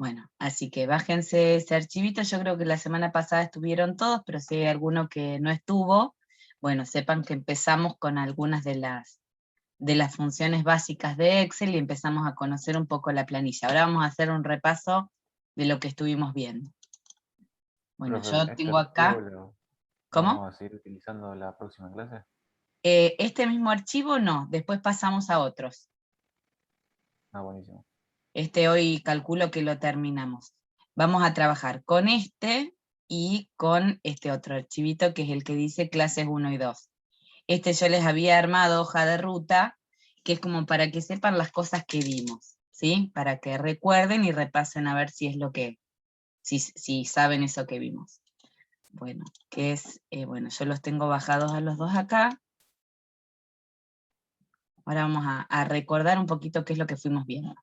Bueno, así que bájense ese archivito. Yo creo que la semana pasada estuvieron todos, pero si hay alguno que no estuvo, bueno, sepan que empezamos con algunas de las funciones básicas de Excel y empezamos a conocer un poco la planilla. Ahora vamos a hacer un repaso de lo que estuvimos viendo. Bueno, Profe, yo ¿este tengo archivo acá, lo ¿cómo? vamos a seguir utilizando la próxima clase? Este mismo archivo no, después pasamos a otros. Ah, buenísimo. Este hoy calculo que lo terminamos. Vamos a trabajar con este y con este otro archivito que es el que dice clases 1 y 2. Este yo les había armado hoja de ruta, que es como para que sepan las cosas que vimos, ¿sí? Para que recuerden y repasen a ver si es lo que, si saben eso que vimos. Bueno, que es, bueno, yo los tengo bajados a los dos acá. Ahora vamos a recordar un poquito qué es lo que fuimos viendo.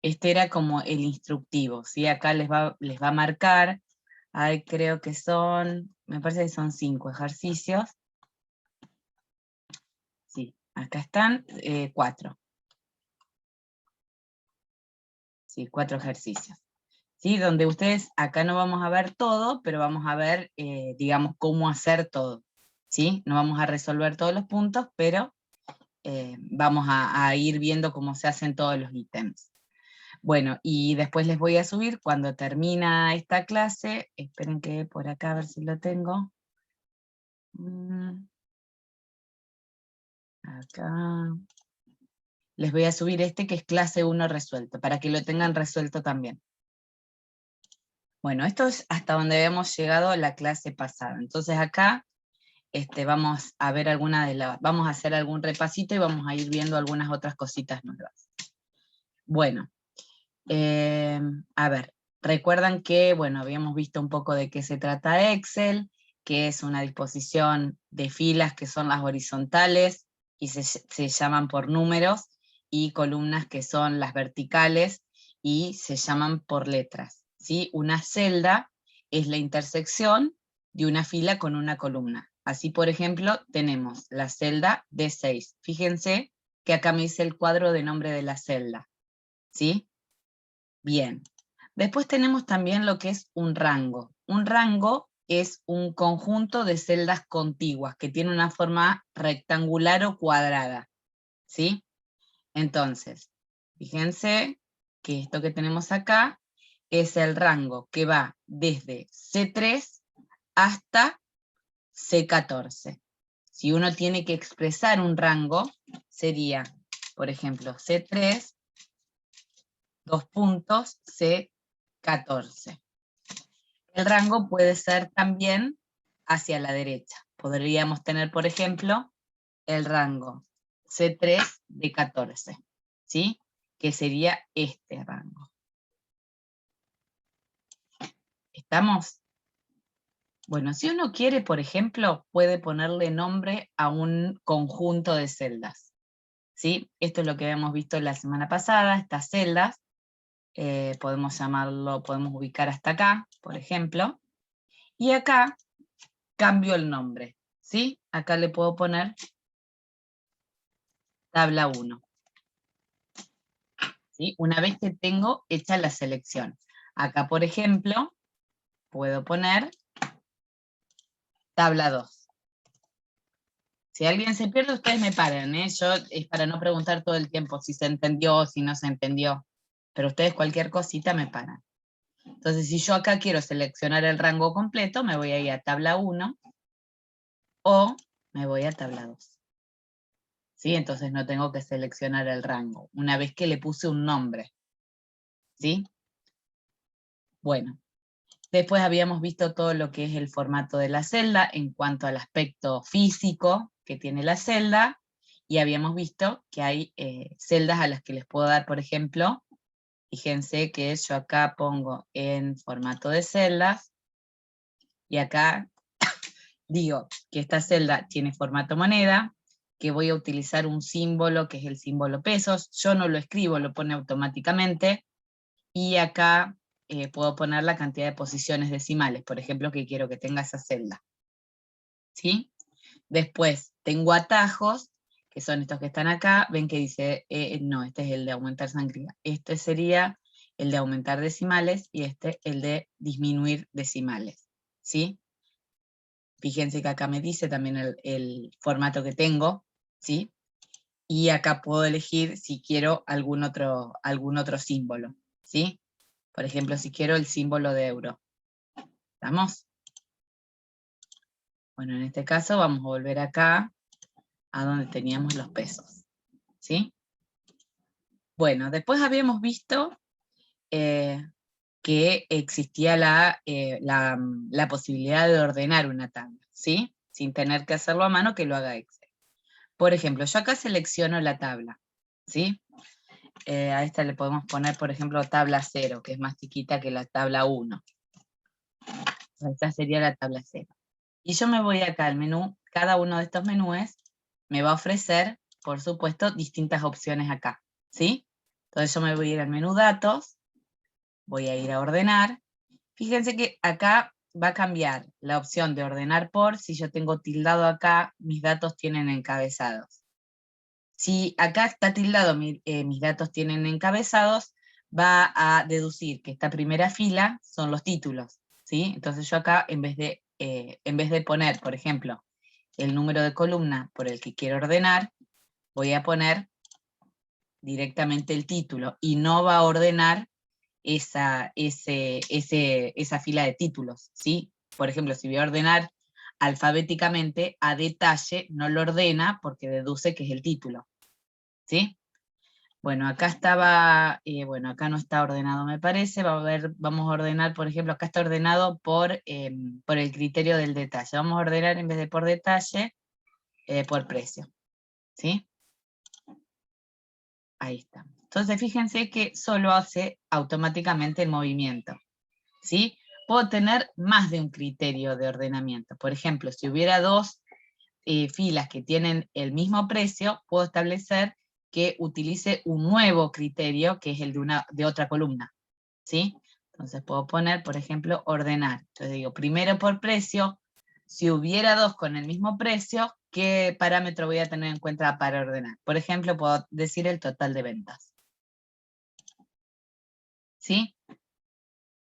Este era como el instructivo, ¿sí? Acá les va a marcar, ahí creo que son, me parece que son 5 ejercicios. Sí, acá están 4. Sí, 4 ejercicios. ¿Sí? Donde ustedes, acá no vamos a ver todo, pero vamos a ver, digamos, cómo hacer todo. ¿Sí? No vamos a resolver todos los puntos, pero vamos a ir viendo cómo se hacen todos los ítems. Bueno, y después les voy a subir cuando termina esta clase, esperen que por acá a ver si lo tengo. Acá. Les voy a subir este que es clase 1 resuelto, para que lo tengan resuelto también. Bueno, esto es hasta donde habíamos llegado la clase pasada. Entonces acá vamos a ver vamos a hacer algún repasito y vamos a ir viendo algunas otras cositas nuevas. Bueno, a ver, recuerdan que, bueno, habíamos visto un poco de qué se trata Excel, que es una disposición de filas que son las horizontales y se llaman por números, y columnas que son las verticales y se llaman por letras, ¿sí? Una celda es la intersección de una fila con una columna. Así, por ejemplo, tenemos la celda D6. Fíjense que acá me dice el cuadro de nombre de la celda, ¿sí? Bien. Después tenemos también lo que es un rango. Un rango es un conjunto de celdas contiguas que tiene una forma rectangular o cuadrada, ¿sí? Entonces, fíjense que esto que tenemos acá es el rango que va desde C3 hasta C14. Si uno tiene que expresar un rango, sería, por ejemplo, C3, 2 puntos, C14. El rango puede ser también hacia la derecha. Podríamos tener, por ejemplo, el rango C3 de 14, ¿sí? Que sería este rango. ¿Estamos? Bueno, si uno quiere, por ejemplo, puede ponerle nombre a un conjunto de celdas, ¿sí? Esto es lo que habíamos visto la semana pasada, estas celdas, podemos llamarlo, podemos ubicar hasta acá, por ejemplo, y acá cambio el nombre, ¿sí? Acá le puedo poner tabla 1, ¿sí? Una vez que tengo hecha la selección. Acá, por ejemplo, puedo poner tabla 2. Si alguien se pierde, ustedes me paran, ¿eh? Yo es para no preguntar todo el tiempo si se entendió o si no se entendió, pero ustedes cualquier cosita me paran. Entonces, si yo acá quiero seleccionar el rango completo, me voy a ir a tabla 1 o me voy a tabla 2. ¿Sí? Entonces no tengo que seleccionar el rango, una vez que le puse un nombre. ¿Sí? Bueno, después habíamos visto todo lo que es el formato de la celda en cuanto al aspecto físico que tiene la celda, y habíamos visto que hay celdas a las que les puedo dar, por ejemplo, fíjense que yo acá pongo en formato de celdas, y acá digo que esta celda tiene formato moneda, que voy a utilizar un símbolo que es el símbolo pesos. Yo no lo escribo, lo pone automáticamente, y acá puedo poner la cantidad de posiciones decimales, por ejemplo, que quiero que tenga esa celda, ¿sí? Después tengo atajos, que son estos que están acá, ven que dice, no, este es el de aumentar sangría, este sería el de aumentar decimales, y este el de disminuir decimales, ¿sí? Fíjense que acá me dice también el formato que tengo, ¿sí? Y acá puedo elegir si quiero algún otro símbolo, ¿sí? Por ejemplo, si quiero el símbolo de euro. ¿Estamos? Bueno, en este caso vamos a volver acá a donde teníamos los pesos, ¿sí? Bueno, después habíamos visto que existía la posibilidad de ordenar una tabla, ¿sí? Sin tener que hacerlo a mano, que lo haga Excel. Por ejemplo, yo acá selecciono la tabla, ¿sí? A esta le podemos poner, por ejemplo, tabla 0, que es más chiquita que la tabla 1. Esta sería la tabla 0. Y yo me voy acá al menú, cada uno de estos menús me va a ofrecer, por supuesto, distintas opciones acá, ¿sí? Entonces yo me voy a ir al menú datos, voy a ir a ordenar. Fíjense que acá va a cambiar la opción de ordenar por, si yo tengo tildado acá, mis datos tienen encabezados. Si acá está tildado, mis datos tienen encabezados, va a deducir que esta primera fila son los títulos, ¿sí? Entonces yo acá, en vez de poner, por ejemplo, el número de columna por el que quiero ordenar, voy a poner directamente el título, y no va a ordenar esa fila de títulos, ¿sí? Por ejemplo, si voy a ordenar alfabéticamente, a detalle no lo ordena porque deduce que es el título, ¿sí? Bueno, acá estaba, bueno, acá no está ordenado, me parece. Vamos a ordenar, por ejemplo, acá está ordenado por el criterio del detalle. Vamos a ordenar, en vez de por detalle, por precio, ¿sí? Ahí está. Entonces, fíjense que solo hace automáticamente el movimiento, ¿sí? Puedo tener más de un criterio de ordenamiento. Por ejemplo, si hubiera dos filas que tienen el mismo precio, puedo establecer que utilice un nuevo criterio, que es el de otra columna, ¿sí? Entonces puedo poner, por ejemplo, ordenar. Entonces digo, primero por precio, si hubiera dos con el mismo precio, ¿qué parámetro voy a tener en cuenta para ordenar? Por ejemplo, puedo decir el total de ventas. ¿Sí?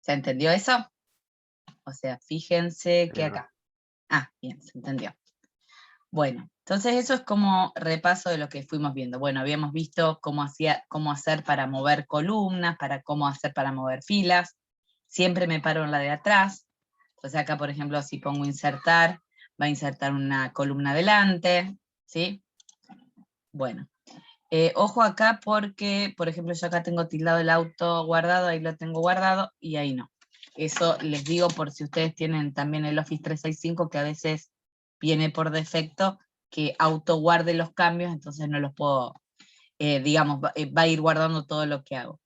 ¿Se entendió eso? O sea, fíjense que acá. Ah, bien, se entendió. Bueno, entonces eso es como repaso de lo que fuimos viendo. Bueno, habíamos visto cómo hacer para mover columnas, cómo hacer para mover filas. Siempre me paro en la de atrás. Entonces acá, por ejemplo, si pongo insertar, va a insertar una columna adelante, ¿sí? Bueno, ojo acá porque, por ejemplo, yo acá tengo tildado el auto guardado, ahí lo tengo guardado y ahí no. Eso les digo por si ustedes tienen también el Office 365, que a veces viene por defecto que auto guarde los cambios, entonces no los puedo, digamos, va a ir guardando todo lo que hago.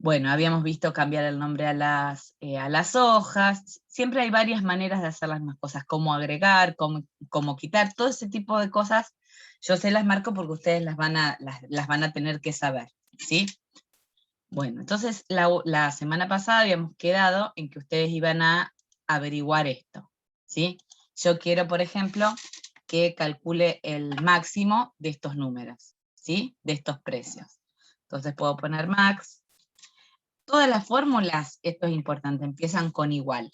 Bueno, habíamos visto cambiar el nombre a las hojas. Siempre hay varias maneras de hacer las mismas cosas, cómo agregar, cómo quitar, todo ese tipo de cosas. Yo se las marco porque ustedes las van a tener que saber, ¿sí? Bueno, entonces la semana pasada habíamos quedado en que ustedes iban a averiguar esto, ¿sí? Yo quiero, por ejemplo, que calcule el máximo de estos números, ¿sí? De estos precios. Entonces puedo poner max. Todas las fórmulas, esto es importante, empiezan con igual.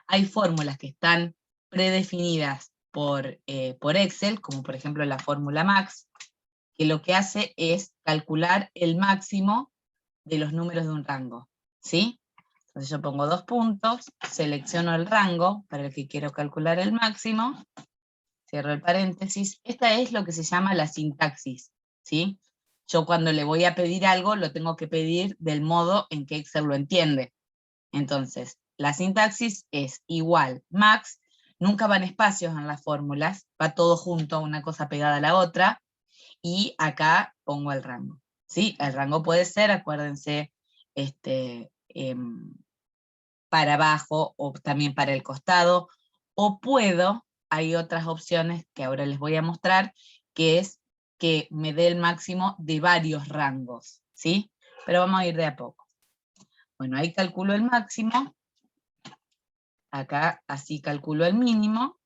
Hay fórmulas que están predefinidas por Excel, como por ejemplo la fórmula max, que lo que hace es calcular el máximo de los números de un rango, ¿sí? Entonces yo pongo 2 puntos, selecciono el rango para el que quiero calcular el máximo, cierro el paréntesis. Esta es lo que se llama la sintaxis, ¿sí? Yo cuando le voy a pedir algo, lo tengo que pedir del modo en que Excel lo entiende. Entonces, la sintaxis es igual, max, nunca van espacios en las fórmulas, va todo junto, una cosa pegada a la otra, y acá pongo el rango. ¿Sí? El rango puede ser, acuérdense, para abajo o también para el costado, o puedo, hay otras opciones que ahora les voy a mostrar, que es que me dé el máximo de varios rangos, ¿sí? Pero vamos a ir de a poco. Bueno, ahí calculo el máximo, acá así calculo el mínimo.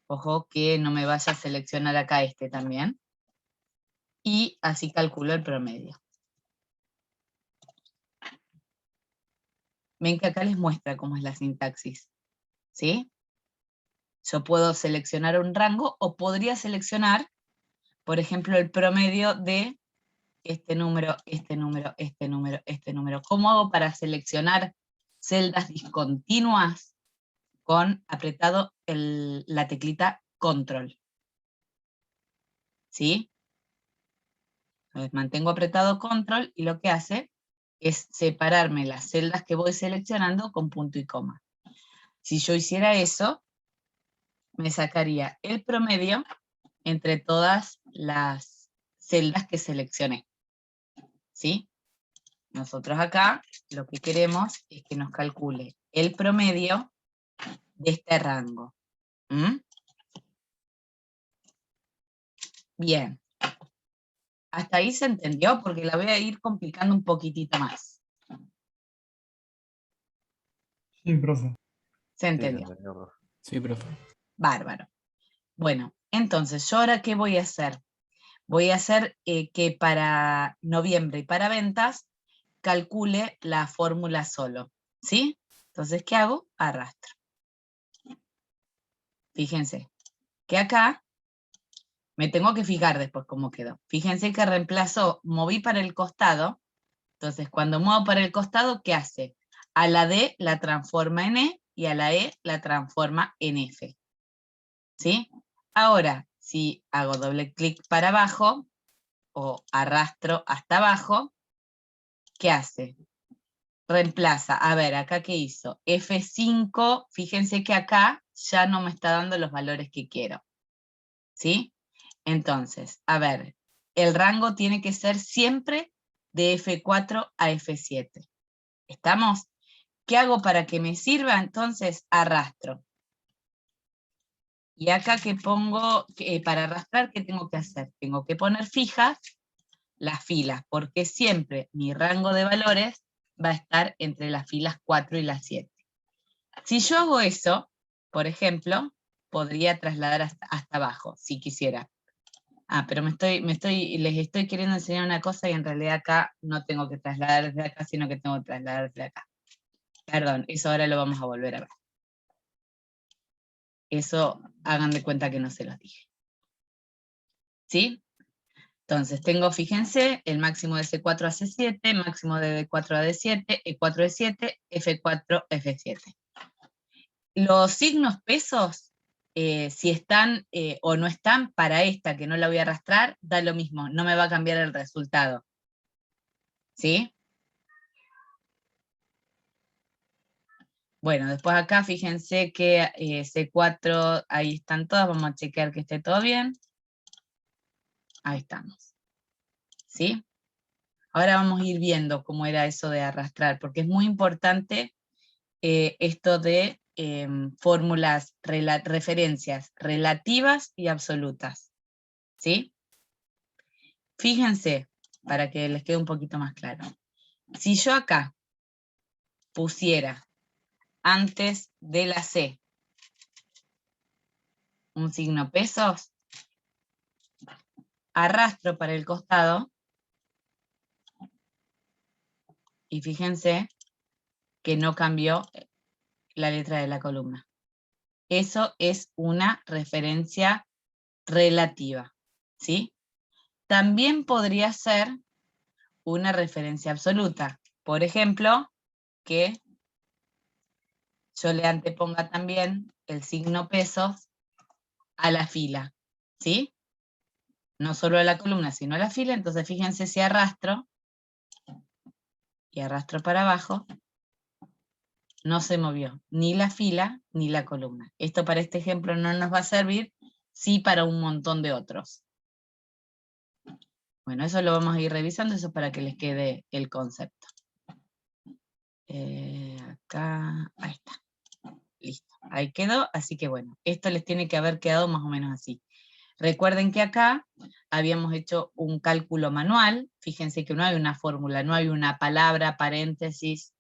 Ojo que no me vaya a seleccionar acá este también. y así calculo el promedio. Ven que acá les muestra cómo es la sintaxis, ¿sí? Yo puedo seleccionar un rango o podría seleccionar, por ejemplo, el promedio de este número, este número, este número, este número. ¿Cómo hago para seleccionar celdas discontinuas? Con apretado la teclita control. ¿Sí? Entonces mantengo apretado control y lo que hace es separarme las celdas que voy seleccionando con punto y coma. Si yo hiciera eso, me sacaría el promedio entre todas las celdas que seleccioné. ¿Sí? Nosotros acá lo que queremos es que nos calcule el promedio de este rango. ¿Mm? Bien. Hasta ahí se entendió, porque la voy a ir complicando un poquitito más. Sí, profe. ¿Se Sí, entendió? entendió, profe. Sí, profe. Bárbaro. Bueno, entonces, ¿yo ahora qué voy a hacer? Voy a hacer que para noviembre y para ventas calcule la fórmula solo, ¿sí? Entonces, ¿qué hago? Arrastro. Fíjense que acá me tengo que fijar después cómo quedó. Fíjense que reemplazó, moví para el costado. Entonces, cuando muevo para el costado, ¿qué hace? A la D la transforma en E y a la E la transforma en F. ¿Sí? Ahora, si hago doble clic para abajo o arrastro hasta abajo, ¿qué hace? Reemplaza. A ver, acá ¿qué hizo? F5, fíjense que acá ya no me está dando los valores que quiero. ¿Sí? Entonces, a ver, el rango tiene que ser siempre de F4 a F7. ¿Estamos? ¿Qué hago para que me sirva? Entonces, arrastro. Y acá que pongo, para arrastrar, ¿qué tengo que hacer? Tengo que poner fijas las filas, porque siempre mi rango de valores va a estar entre las filas 4 y las 7. Si yo hago eso, por ejemplo, podría trasladar hasta abajo, si quisiera. Ah, pero les estoy queriendo enseñar una cosa y en realidad acá no tengo que trasladar desde acá, sino que tengo que trasladar desde acá. Perdón, eso ahora lo vamos a volver a ver. Eso hagan de cuenta que no se los dije. ¿Sí? Entonces tengo, fíjense, el máximo de C4 a C7, máximo de D4 a D7, E4 D7, F4 F7. Los signos pesos, si están o no están, para esta que no la voy a arrastrar, da lo mismo, no me va a cambiar el resultado. ¿Sí? Bueno, después acá fíjense que C4, ahí están todas, vamos a chequear que esté todo bien. Ahí estamos. ¿Sí? Ahora vamos a ir viendo cómo era eso de arrastrar, porque es muy importante esto de fórmulas, referencias relativas y absolutas. ¿Sí? Fíjense, para que les quede un poquito más claro. Si yo acá pusiera antes de la C un signo pesos, arrastro para el costado, y fíjense que no cambió la letra de la columna. Eso es una referencia relativa, ¿sí? También podría ser una referencia absoluta. Por ejemplo, que yo le anteponga también el signo pesos a la fila, ¿sí? No solo a la columna, sino a la fila. Entonces fíjense si arrastro, y arrastro para abajo, no se movió ni la fila ni la columna. Esto para este ejemplo no nos va a servir, sí para un montón de otros. Bueno, eso lo vamos a ir revisando, eso para que les quede el concepto. Acá, ahí está. Listo, ahí quedó, así que bueno, esto les tiene que haber quedado más o menos así. Recuerden que acá habíamos hecho un cálculo manual, fíjense que no hay una fórmula, no hay una palabra, paréntesis,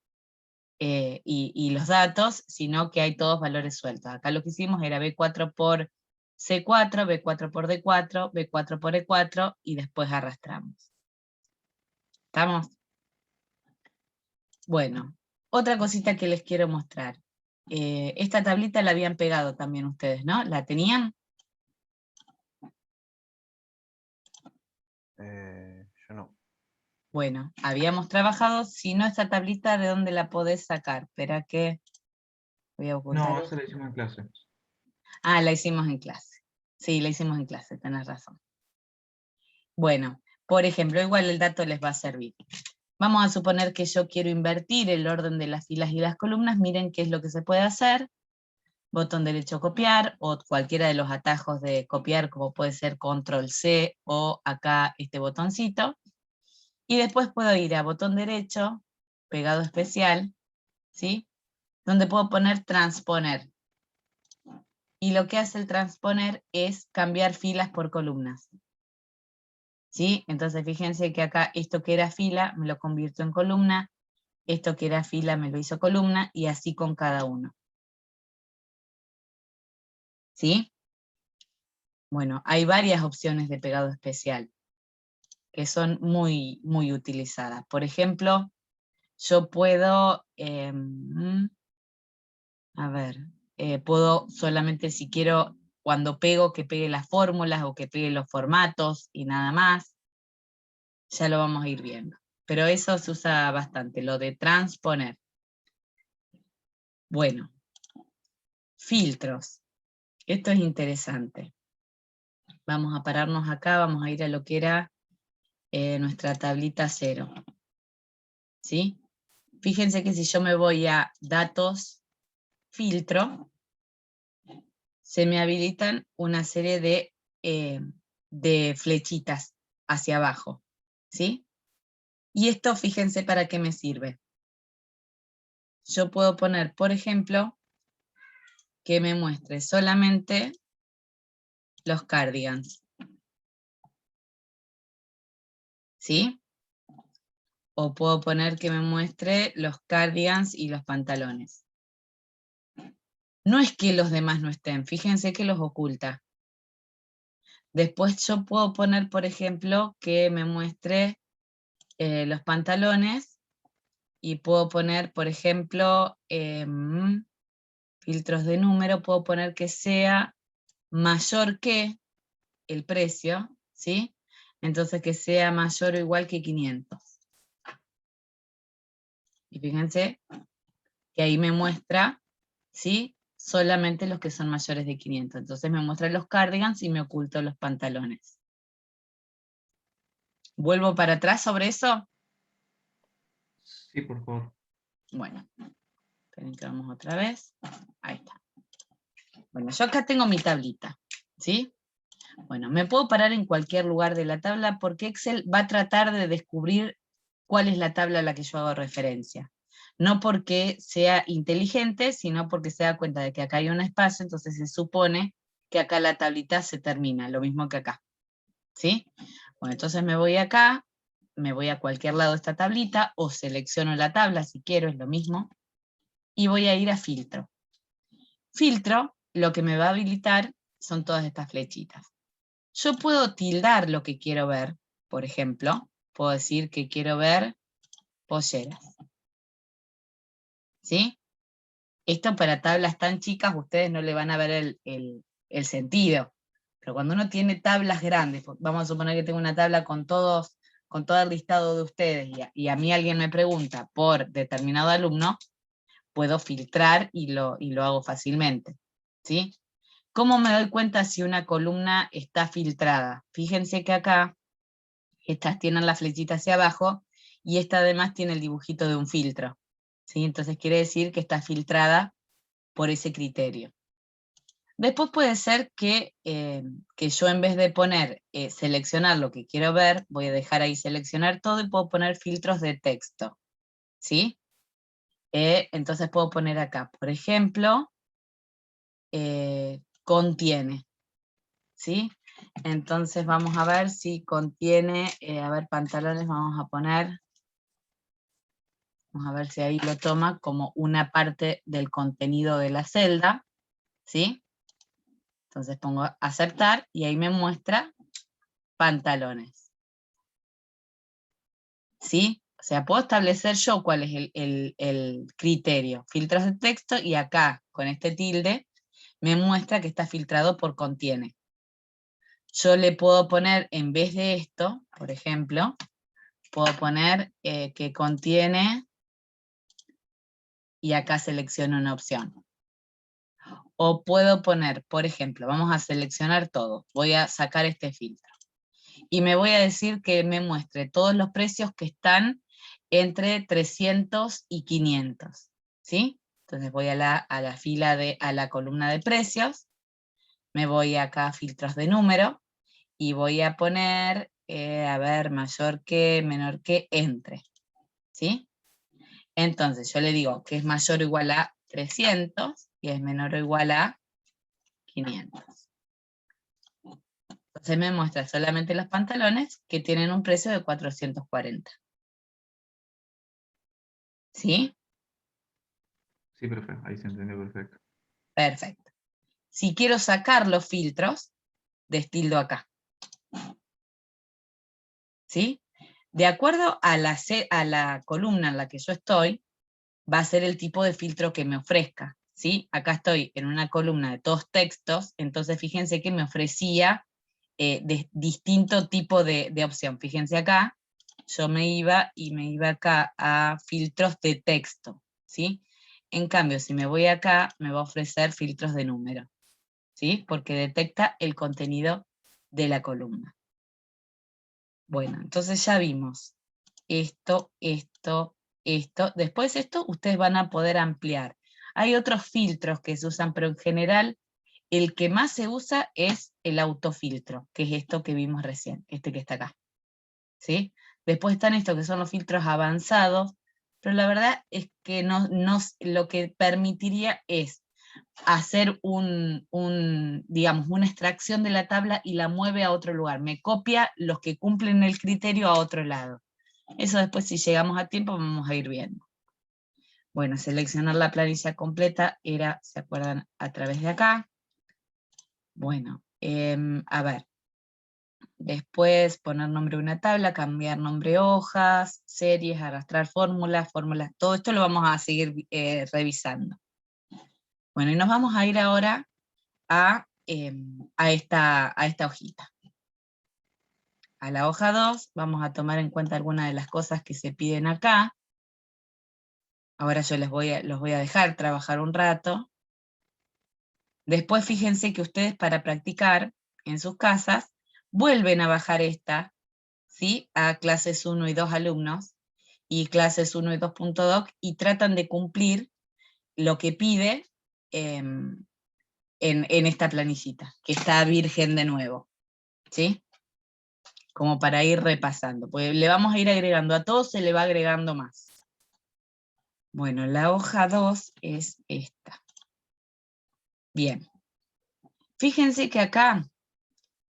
y los datos, sino que hay todos valores sueltos. Acá lo que hicimos era B4 por C4, B4 por D4, B4 por E4, y después arrastramos. ¿Estamos? Bueno, otra cosita que les quiero mostrar. Esta tablita la habían pegado también ustedes, ¿no? ¿La tenían? Yo no. Bueno, habíamos trabajado, si no esta tablita, ¿de dónde la podés sacar? Espera que voy a ocultar. No, eso lo hicimos en clase. Ah, la hicimos en clase. Sí, la hicimos en clase, tenés razón. Bueno, por ejemplo, igual el dato les va a servir. Vamos a suponer que yo quiero invertir el orden de las filas y las columnas. Miren qué es lo que se puede hacer. Botón derecho copiar, o cualquiera de los atajos de copiar, como puede ser control C, o acá este botoncito. Y después puedo ir a botón derecho, pegado especial, ¿sí? Donde puedo poner transponer. Y lo que hace el transponer es cambiar filas por columnas. ¿Sí? Entonces fíjense que acá esto que era fila me lo convierto en columna, esto que era fila me lo hizo columna, y así con cada uno. ¿Sí? Bueno, hay varias opciones de pegado especial que son muy, muy utilizadas. Por ejemplo, yo puedo, puedo solamente si quiero, cuando pego, que pegue las fórmulas o que pegue los formatos y nada más. Ya lo vamos a ir viendo. Pero eso se usa bastante, lo de transponer. Bueno, filtros. Esto es interesante. Vamos a pararnos acá, vamos a ir a lo que era nuestra tablita 0. ¿Sí? Fíjense que si yo me voy a datos, filtro, se me habilitan una serie de flechitas hacia abajo. ¿Sí? Y esto, fíjense para qué me sirve. Yo puedo poner, por ejemplo, que me muestre solamente los cardigans. ¿Sí? O puedo poner que me muestre los cardigans y los pantalones. No es que los demás no estén, fíjense que los oculta. Después yo puedo poner, por ejemplo, que me muestre los pantalones, y puedo poner, por ejemplo, filtros de número, puedo poner que sea mayor que el precio, ¿sí? Entonces que sea mayor o igual que 500. Y fíjense que ahí me muestra, ¿sí? Solamente los que son mayores de 500. Entonces me muestra los cardigans y me oculto los pantalones. ¿Vuelvo para atrás sobre eso? Sí, por favor. Bueno, esperen que vamos otra vez. Ahí está. Bueno, yo acá tengo mi tablita, ¿sí? Bueno, me puedo parar en cualquier lugar de la tabla porque Excel va a tratar de descubrir cuál es la tabla a la que yo hago referencia. No porque sea inteligente, sino porque se da cuenta de que acá hay un espacio, entonces se supone que acá la tablita se termina, lo mismo que acá. ¿Sí? Bueno, entonces me voy acá, me voy a cualquier lado de esta tablita, o selecciono la tabla si quiero, es lo mismo, y voy a ir a filtro. Filtro, lo que me va a habilitar son todas estas flechitas. Yo puedo tildar lo que quiero ver, por ejemplo, puedo decir que quiero ver polleras. ¿Sí? Esto para tablas tan chicas ustedes no le van a ver el sentido. Pero cuando uno tiene tablas grandes, vamos a suponer que tengo una tabla con todo el listado de ustedes, y a mí alguien me pregunta por determinado alumno, puedo filtrar y lo hago fácilmente. ¿Sí? ¿Cómo me doy cuenta si una columna está filtrada? Fíjense que acá estas tienen la flechita hacia abajo, y esta además tiene el dibujito de un filtro. ¿Sí? Entonces quiere decir que está filtrada por ese criterio. Después puede ser que yo, en vez de poner seleccionar lo que quiero ver, voy a dejar ahí seleccionar todo y puedo poner filtros de texto. ¿Sí? Entonces puedo poner acá, por ejemplo, contiene. ¿Sí? Entonces vamos a ver si contiene, pantalones, vamos a ver si ahí lo toma como una parte del contenido de la celda. ¿Sí? Entonces pongo aceptar y ahí me muestra pantalones. ¿Sí? O sea, puedo establecer yo cuál es el criterio. Filtros de texto y acá, con este tilde, me muestra que está filtrado por contiene. Yo le puedo poner, en vez de esto, por ejemplo, puedo poner que contiene, y acá selecciono una opción. O puedo poner, por ejemplo, vamos a seleccionar todo. Voy a sacar este filtro. Y me voy a decir que me muestre todos los precios que están entre 300 y 500. ¿Sí? Entonces voy a la fila a la columna de precios. Me voy acá a filtros de número. Y voy a poner, a ver, mayor que, menor que, entre. ¿Sí? Entonces yo le digo que es mayor o igual a 300 y es menor o igual a 500. Entonces me muestra solamente los pantalones que tienen un precio de 440. ¿Sí? Sí, perfecto. Ahí se entendió perfecto. Perfecto. Si quiero sacar los filtros, destildo acá. ¿Sí? De acuerdo a la columna en la que yo estoy, va a ser el tipo de filtro que me ofrezca. ¿Sí? Acá estoy en una columna de todos textos, entonces fíjense que me ofrecía distinto tipo de opción. Fíjense acá, yo me iba acá a filtros de texto. ¿Sí? En cambio, si me voy acá, me va a ofrecer filtros de número. ¿Sí? Porque detecta el contenido de la columna. Bueno, entonces ya vimos esto. Después esto ustedes van a poder ampliar. Hay otros filtros que se usan, pero en general el que más se usa es el autofiltro, que es esto que vimos recién, este que está acá. ¿Sí? Después están estos que son los filtros avanzados, pero la verdad es que lo que permitiría es hacer digamos, una extracción de la tabla y la mueve a otro lugar. Me copia los que cumplen el criterio a otro lado. Eso después, si llegamos a tiempo, vamos a ir viendo. Bueno, seleccionar la planilla completa era, ¿se acuerdan? A través de acá. Bueno, a ver. Después poner nombre de una tabla, cambiar nombre hojas, series, arrastrar fórmulas, todo esto lo vamos a seguir revisando. Bueno, y nos vamos a ir ahora a esta hojita. A la hoja 2 vamos a tomar en cuenta algunas de las cosas que se piden acá. Ahora yo los voy a dejar trabajar un rato. Después fíjense que ustedes para practicar en sus casas, vuelven a bajar esta, ¿sí? A clases 1 y 2 alumnos, y clases 1 y 2.doc, y tratan de cumplir lo que pide en esta planillita, que está virgen de nuevo, ¿sí? Como para ir repasando, pues le vamos a ir agregando, a todos se le va agregando más. Bueno, la hoja 2 es esta. Bien. Fíjense que acá,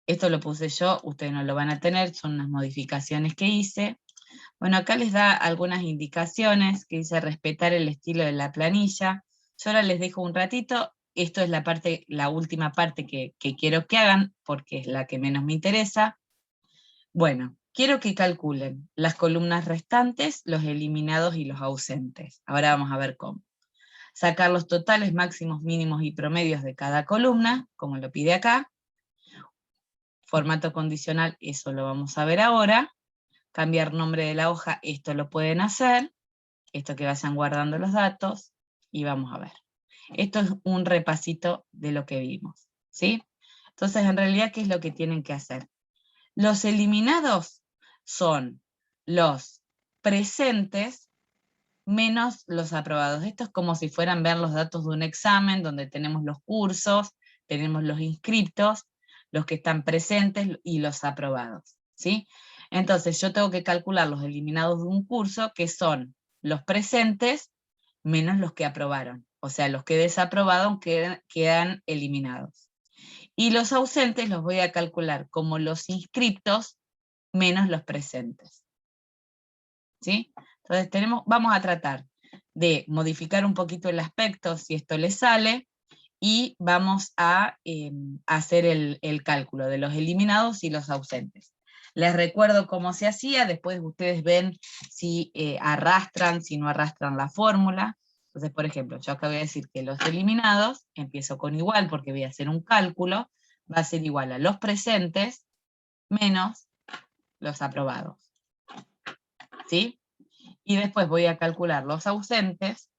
esto lo puse yo, ustedes no lo van a tener, son unas modificaciones que hice. Bueno, acá les da algunas indicaciones, que dice respetar el estilo de la planilla. Yo ahora les dejo un ratito, esto es la última parte que quiero que hagan, porque es la que menos me interesa. Bueno, quiero que calculen las columnas restantes, los eliminados y los ausentes. Ahora vamos a ver cómo. Sacar los totales, máximos, mínimos y promedios de cada columna, como lo pide acá. Formato condicional, eso lo vamos a ver ahora. Cambiar nombre de la hoja, esto lo pueden hacer. Esto que vayan guardando los datos, y vamos a ver. Esto es un repasito de lo que vimos, ¿sí? Entonces, en realidad, ¿qué es lo que tienen que hacer? Los eliminados son los presentes menos los aprobados. Esto es como si fueran ver los datos de un examen, donde tenemos los cursos, tenemos los inscriptos, los que están presentes y los aprobados, ¿sí? Entonces yo tengo que calcular los eliminados de un curso, que son los presentes menos los que aprobaron. O sea, los que desaprobaron quedan eliminados. Y los ausentes los voy a calcular como los inscriptos menos los presentes. ¿Sí? Entonces vamos a tratar de modificar un poquito el aspecto, si esto les sale, y vamos a hacer el cálculo de los eliminados y los ausentes. Les recuerdo cómo se hacía, después ustedes ven si arrastran, si no arrastran la fórmula. Entonces, por ejemplo, yo acá voy a decir que los eliminados, empiezo con igual porque voy a hacer un cálculo, va a ser igual a los presentes menos los aprobados. ¿Sí? Y después voy a calcular los ausentes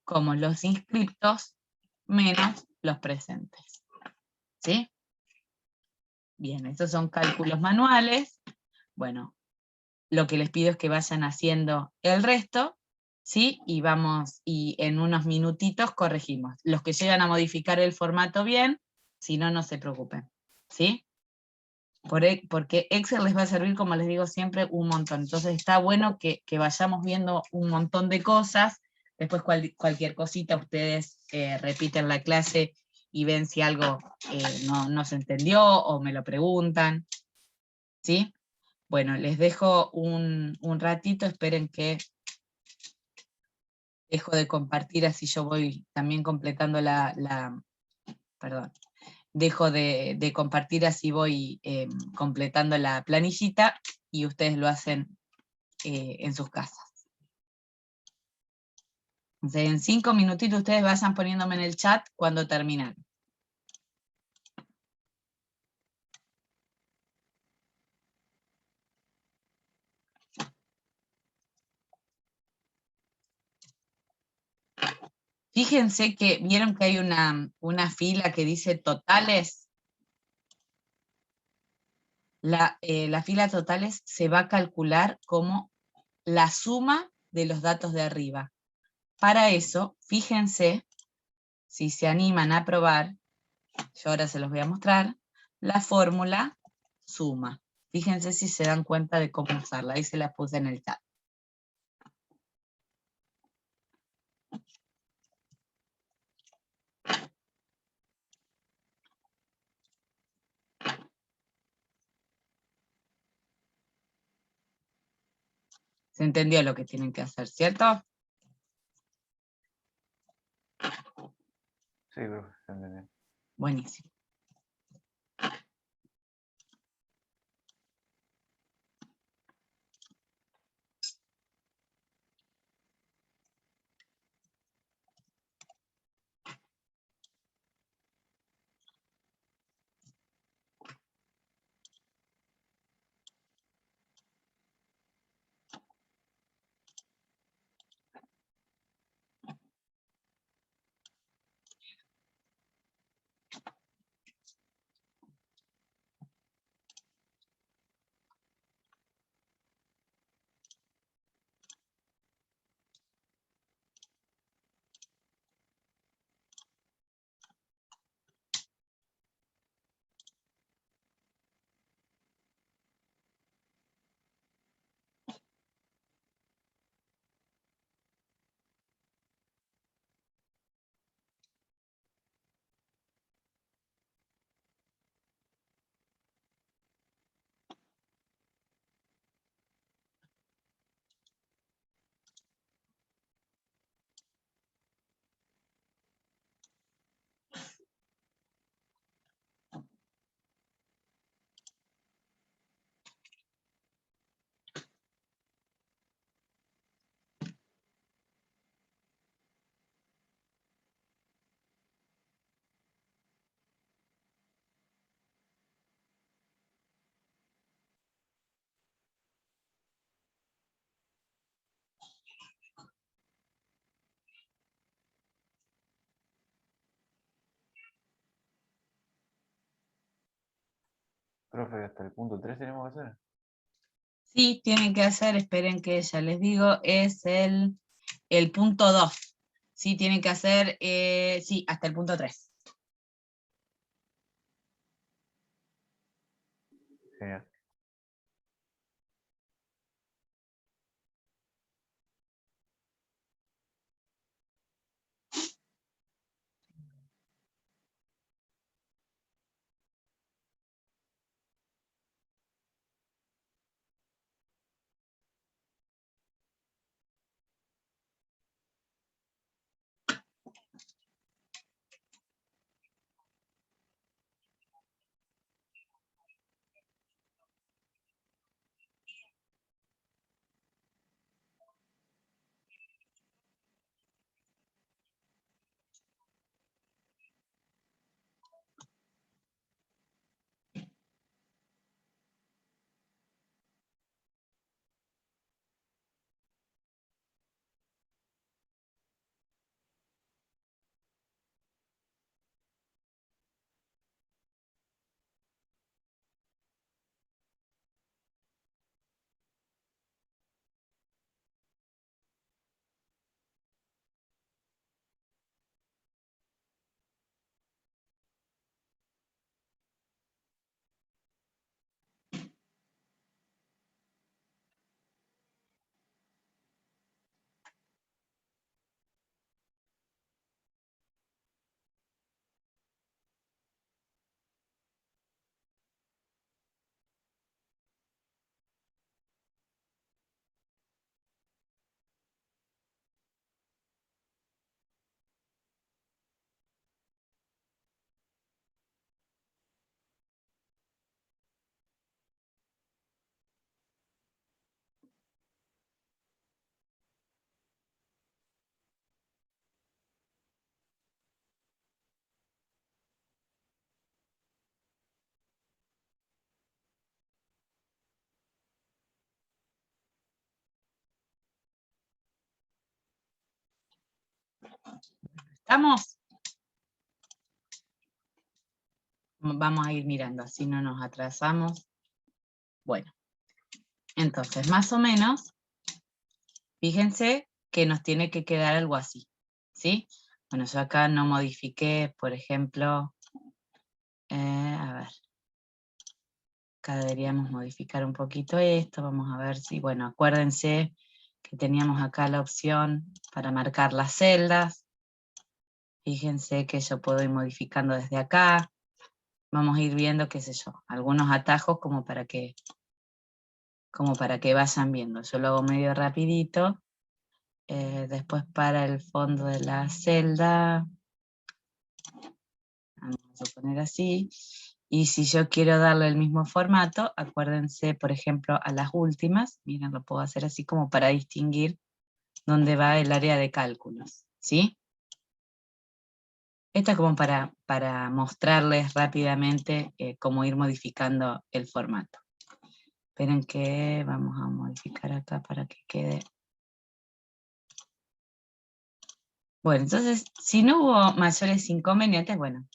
como los inscriptos menos los presentes. ¿Sí? Bien, estos son cálculos manuales. Bueno, lo que les pido es que vayan haciendo el resto, ¿sí? Y en unos minutitos corregimos. Los que llegan a modificar el formato bien, si no, no se preocupen, ¿sí? Porque Excel les va a servir, como les digo siempre, un montón. Entonces está bueno que vayamos viendo un montón de cosas. Después cualquier cosita ustedes repiten la clase y ven si algo no se entendió o me lo preguntan, ¿sí? Bueno, les dejo un ratito, esperen que dejo de compartir, así yo voy también completando perdón, dejo de compartir, así voy completando la planillita y ustedes lo hacen en sus casas. Entonces, en 5 minutitos ustedes vayan poniéndome en el chat cuando terminan. Fíjense que vieron que hay una fila que dice totales. La fila totales se va a calcular como la suma de los datos de arriba. Para eso, fíjense, si se animan a probar, yo ahora se los voy a mostrar, la fórmula suma. Fíjense si se dan cuenta de cómo usarla, ahí se la puse en el chat. ¿Se entendió lo que tienen que hacer, cierto? Sí, profe, se entendió. Buenísimo. Profe, hasta el punto 3 tenemos que hacer. Sí, tienen que hacer, esperen que ya les digo, es el punto 2. Sí, tienen que hacer, sí, hasta el punto 3. Genial. ¿Estamos? Vamos a ir mirando, así no nos atrasamos. Bueno, entonces más o menos, fíjense que nos tiene que quedar algo así, ¿sí? Bueno, yo acá no modifiqué, por ejemplo, a ver, acá deberíamos modificar un poquito esto, vamos a ver si, bueno, acuérdense que teníamos acá la opción para marcar las celdas. Fíjense que yo puedo ir modificando desde acá. Vamos a ir viendo, qué sé yo, algunos atajos como para que vayan viendo. Yo lo hago medio rapidito. Después para el fondo de la celda, vamos a poner así. Y si yo quiero darle el mismo formato, acuérdense, por ejemplo, a las últimas, miren, lo puedo hacer así como para distinguir dónde va el área de cálculos, ¿sí? Esto es como para mostrarles rápidamente cómo ir modificando el formato. Esperen que vamos a modificar acá para que quede. Bueno, entonces, si no hubo mayores inconvenientes, bueno,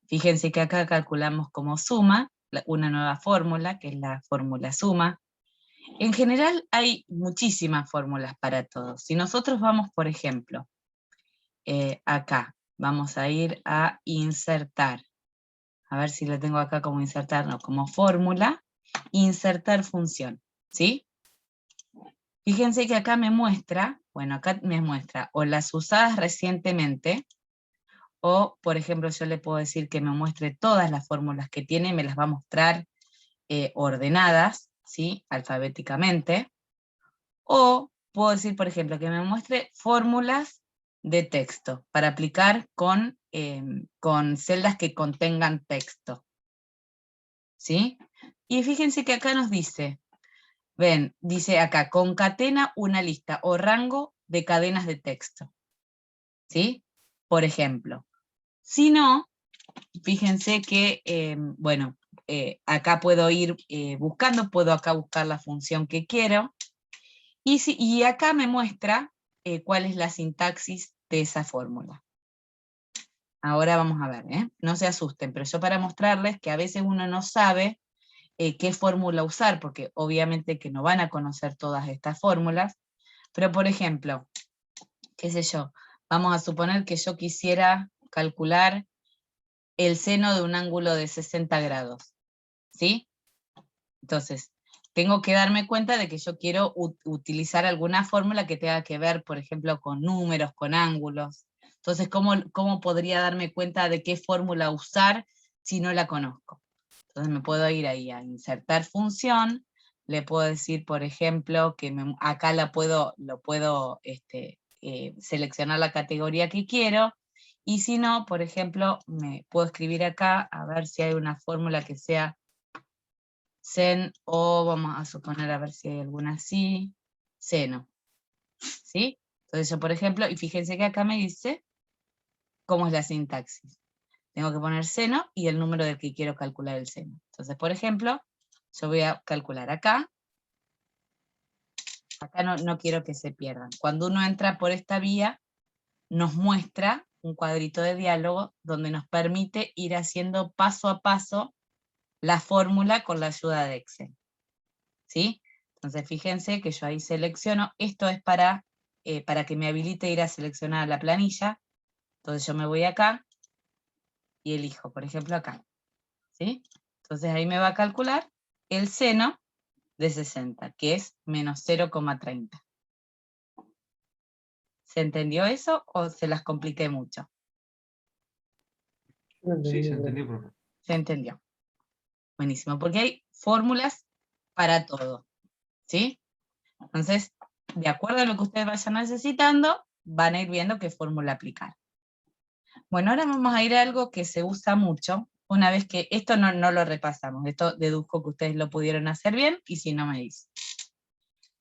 fíjense que acá calculamos como suma, una nueva fórmula, que es la fórmula suma. En general hay muchísimas fórmulas para todo. Si nosotros vamos, por ejemplo, acá, vamos a ir a insertar. A ver si lo tengo acá como insertar, no, como fórmula, insertar función, ¿sí? Fíjense que acá me muestra, bueno, acá me muestra o las usadas recientemente, o, por ejemplo, yo le puedo decir que me muestre todas las fórmulas que tiene, y me las va a mostrar ordenadas, ¿sí? Alfabéticamente. O puedo decir, por ejemplo, que me muestre fórmulas de texto para aplicar con celdas que contengan texto, ¿sí? Y fíjense que acá nos dice, ven, dice acá, concatena una lista o rango de cadenas de texto, ¿sí? Por ejemplo. Si no, fíjense que, bueno, acá puedo ir buscando, puedo acá buscar la función que quiero, y acá me muestra cuál es la sintaxis de esa fórmula. Ahora vamos a ver, no se asusten, pero yo para mostrarles que a veces uno no sabe qué fórmula usar, porque obviamente que no van a conocer todas estas fórmulas, pero por ejemplo, qué sé yo, vamos a suponer que yo quisiera calcular el seno de un ángulo de 60 grados, ¿sí? Entonces, tengo que darme cuenta de que yo quiero utilizar alguna fórmula que tenga que ver, por ejemplo, con números, con ángulos. Entonces, ¿cómo podría darme cuenta de qué fórmula usar si no la conozco? Entonces me puedo ir ahí a insertar función, le puedo decir, por ejemplo, que acá lo puedo seleccionar la categoría que quiero, y si no, por ejemplo, me puedo escribir acá, a ver si hay una fórmula que sea sen, o vamos a suponer, a ver si hay alguna así, seno, ¿sí? Entonces yo, por ejemplo, y fíjense que acá me dice cómo es la sintaxis. Tengo que poner seno y el número del que quiero calcular el seno. Entonces, por ejemplo, yo voy a calcular acá. Acá no quiero que se pierdan. Cuando uno entra por esta vía, nos muestra un cuadrito de diálogo donde nos permite ir haciendo paso a paso la fórmula con la ayuda de Excel, ¿sí? Entonces fíjense que yo ahí selecciono, esto es para que me habilite ir a seleccionar la planilla. Entonces yo me voy acá y elijo, por ejemplo, acá, ¿sí? Entonces ahí me va a calcular el seno de 60, que es menos 0,30. ¿Se entendió eso o se las compliqué mucho? Sí, se entendió, profe. Se entendió. Buenísimo, porque hay fórmulas para todo, ¿sí? Entonces, de acuerdo a lo que ustedes vayan necesitando, van a ir viendo qué fórmula aplicar. Bueno, ahora vamos a ir a algo que se usa mucho, una vez que esto no lo repasamos, esto deduzco que ustedes lo pudieron hacer bien, y si no me dicen.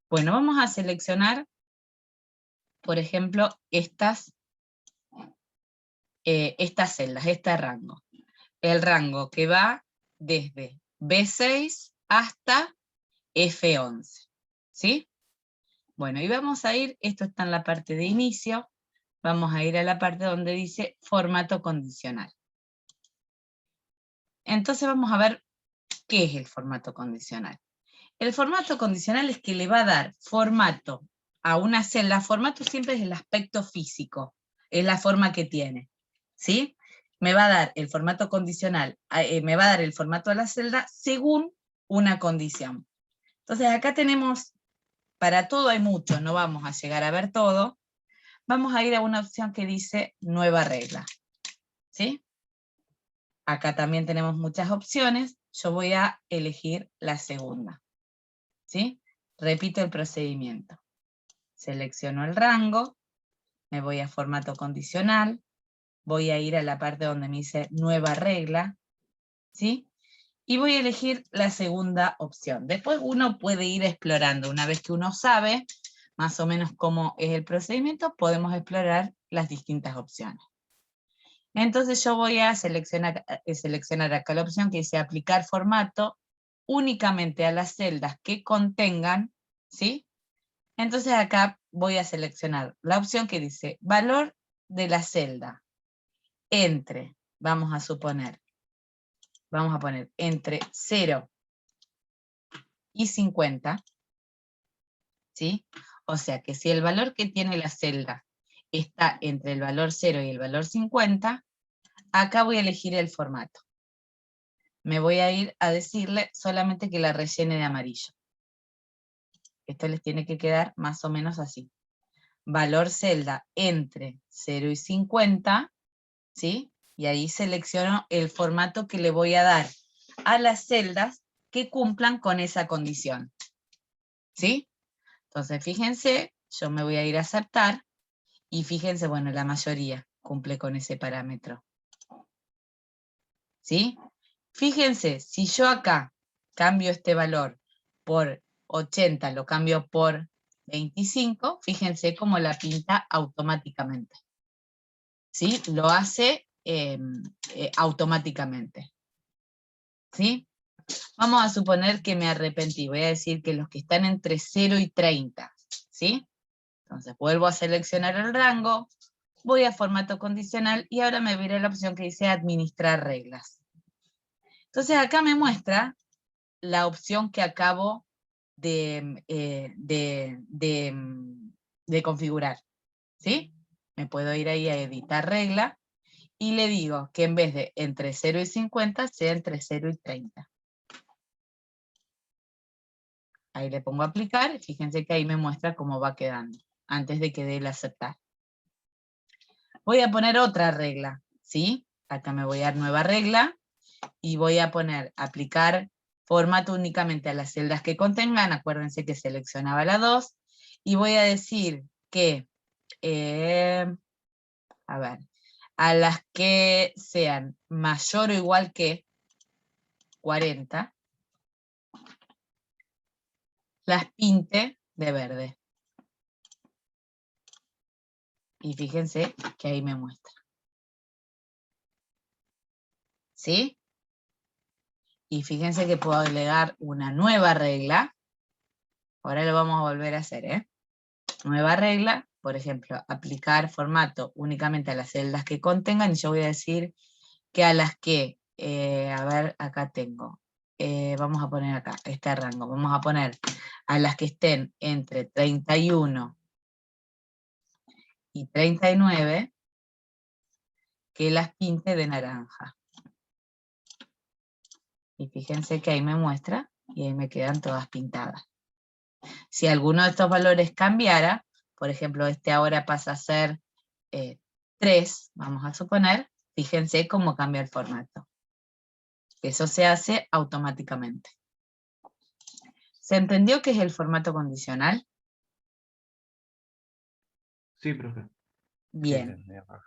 Bueno, vamos a seleccionar, por ejemplo, estas celdas, este rango. El rango que va desde B6 hasta F11, ¿sí? Bueno, y vamos a ir, esto está en la parte de inicio, vamos a ir a la parte donde dice formato condicional. Entonces vamos a ver qué es el formato condicional. El formato condicional es que le va a dar formato a una celda. Formato siempre es el aspecto físico, es la forma que tiene, ¿sí? Me va a dar el formato condicional, me va a dar el formato a la celda según una condición. Entonces acá tenemos, para todo hay mucho, no vamos a llegar a ver todo. Vamos a ir a una opción que dice nueva regla, ¿sí? Acá también tenemos muchas opciones, yo voy a elegir la segunda, ¿sí? Repito el procedimiento. Selecciono el rango, me voy a formato condicional, voy a ir a la parte donde me dice nueva regla, ¿sí? Y voy a elegir la segunda opción. Después uno puede ir explorando. Una vez que uno sabe más o menos cómo es el procedimiento, podemos explorar las distintas opciones. Entonces yo voy a seleccionar acá la opción que dice aplicar formato únicamente a las celdas que contengan, ¿sí? Entonces acá voy a seleccionar la opción que dice valor de la celda entre, vamos a poner entre 0 y 50, ¿sí? O sea que si el valor que tiene la celda está entre el valor 0 y el valor 50, acá voy a elegir el formato. Me voy a ir a decirle solamente que la rellene de amarillo. Esto les tiene que quedar más o menos así. Valor celda entre 0 y 50, ¿sí? Y ahí selecciono el formato que le voy a dar a las celdas que cumplan con esa condición, ¿sí? Entonces fíjense, yo me voy a ir a aceptar, y fíjense, bueno, la mayoría cumple con ese parámetro, ¿sí? Fíjense, si yo acá cambio este valor por 80, lo cambio por 25, fíjense cómo la pinta automáticamente, ¿sí? Lo hace automáticamente, ¿sí? Vamos a suponer que me arrepentí, voy a decir que los que están entre 0 y 30, ¿sí? Entonces vuelvo a seleccionar el rango, voy a formato condicional y ahora me viene la opción que dice administrar reglas. Entonces acá me muestra la opción que acabo de configurar, ¿sí? Me puedo ir ahí a editar regla y le digo que en vez de entre 0 y 50 sea entre 0 y 30. Ahí le pongo aplicar, fíjense que ahí me muestra cómo va quedando, antes de que dé el aceptar. Voy a poner otra regla, ¿sí? Acá me voy a dar nueva regla, y voy a poner aplicar formato únicamente a las celdas que contengan, acuérdense que seleccionaba la 2, y voy a decir que, a las que sean mayor o igual que 40, las pinte de verde. Y fíjense que ahí me muestra. ¿Sí? Y fíjense que puedo agregar una nueva regla. Ahora lo vamos a volver a hacer, ¿eh? Nueva regla, por ejemplo, aplicar formato únicamente a las celdas que contengan, y yo voy a decir que a las que, acá tengo, vamos a poner acá, este rango, vamos a poner a las que estén entre 31 y 39, que las pinte de naranja. Y fíjense que ahí me muestra, y ahí me quedan todas pintadas. Si alguno de estos valores cambiara, por ejemplo, este ahora pasa a ser 3, vamos a suponer, fíjense cómo cambia el formato. Eso se hace automáticamente. ¿Se entendió qué es el formato condicional? Sí, profe. Bien. Sí, profe.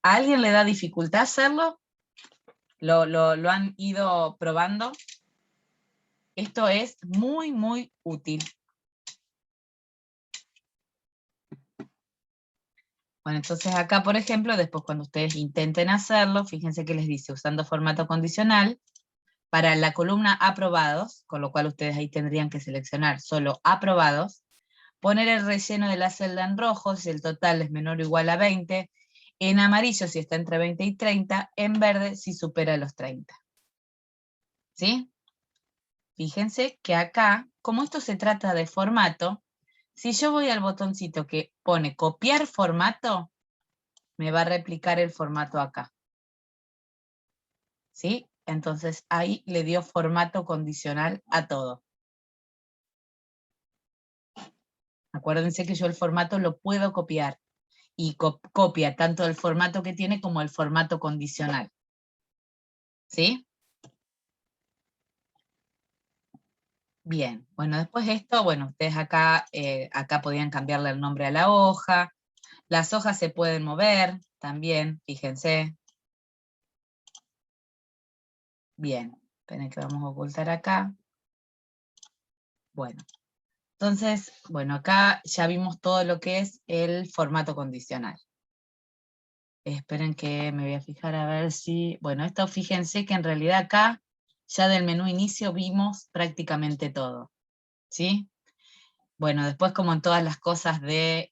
¿A alguien le da dificultad hacerlo? ¿Lo han ido probando? Esto es muy, muy útil. Bueno, entonces acá, por ejemplo, después cuando ustedes intenten hacerlo, fíjense que les dice usando formato condicional, para la columna aprobados, con lo cual ustedes ahí tendrían que seleccionar solo aprobados, poner el relleno de la celda en rojo si el total es menor o igual a 20, en amarillo si está entre 20 y 30, en verde si supera los 30. ¿Sí? Fíjense que acá, como esto se trata de formato, si yo voy al botoncito que pone copiar formato, me va a replicar el formato acá. ¿Sí? Entonces ahí le dio formato condicional a todo. Acuérdense que yo el formato lo puedo copiar. Y copia tanto el formato que tiene como el formato condicional. ¿Sí? Bien, bueno, después de esto, bueno, ustedes acá, acá podían cambiarle el nombre a la hoja. Las hojas se pueden mover también, fíjense. Bien, esperen que vamos a ocultar acá. Bueno, entonces, bueno, acá ya vimos todo lo que es el formato condicional. Esperen que me voy a fijar a ver si... Bueno, esto fíjense que en realidad acá, ya del menú inicio vimos prácticamente todo. ¿Sí? Bueno, después como en todas las cosas de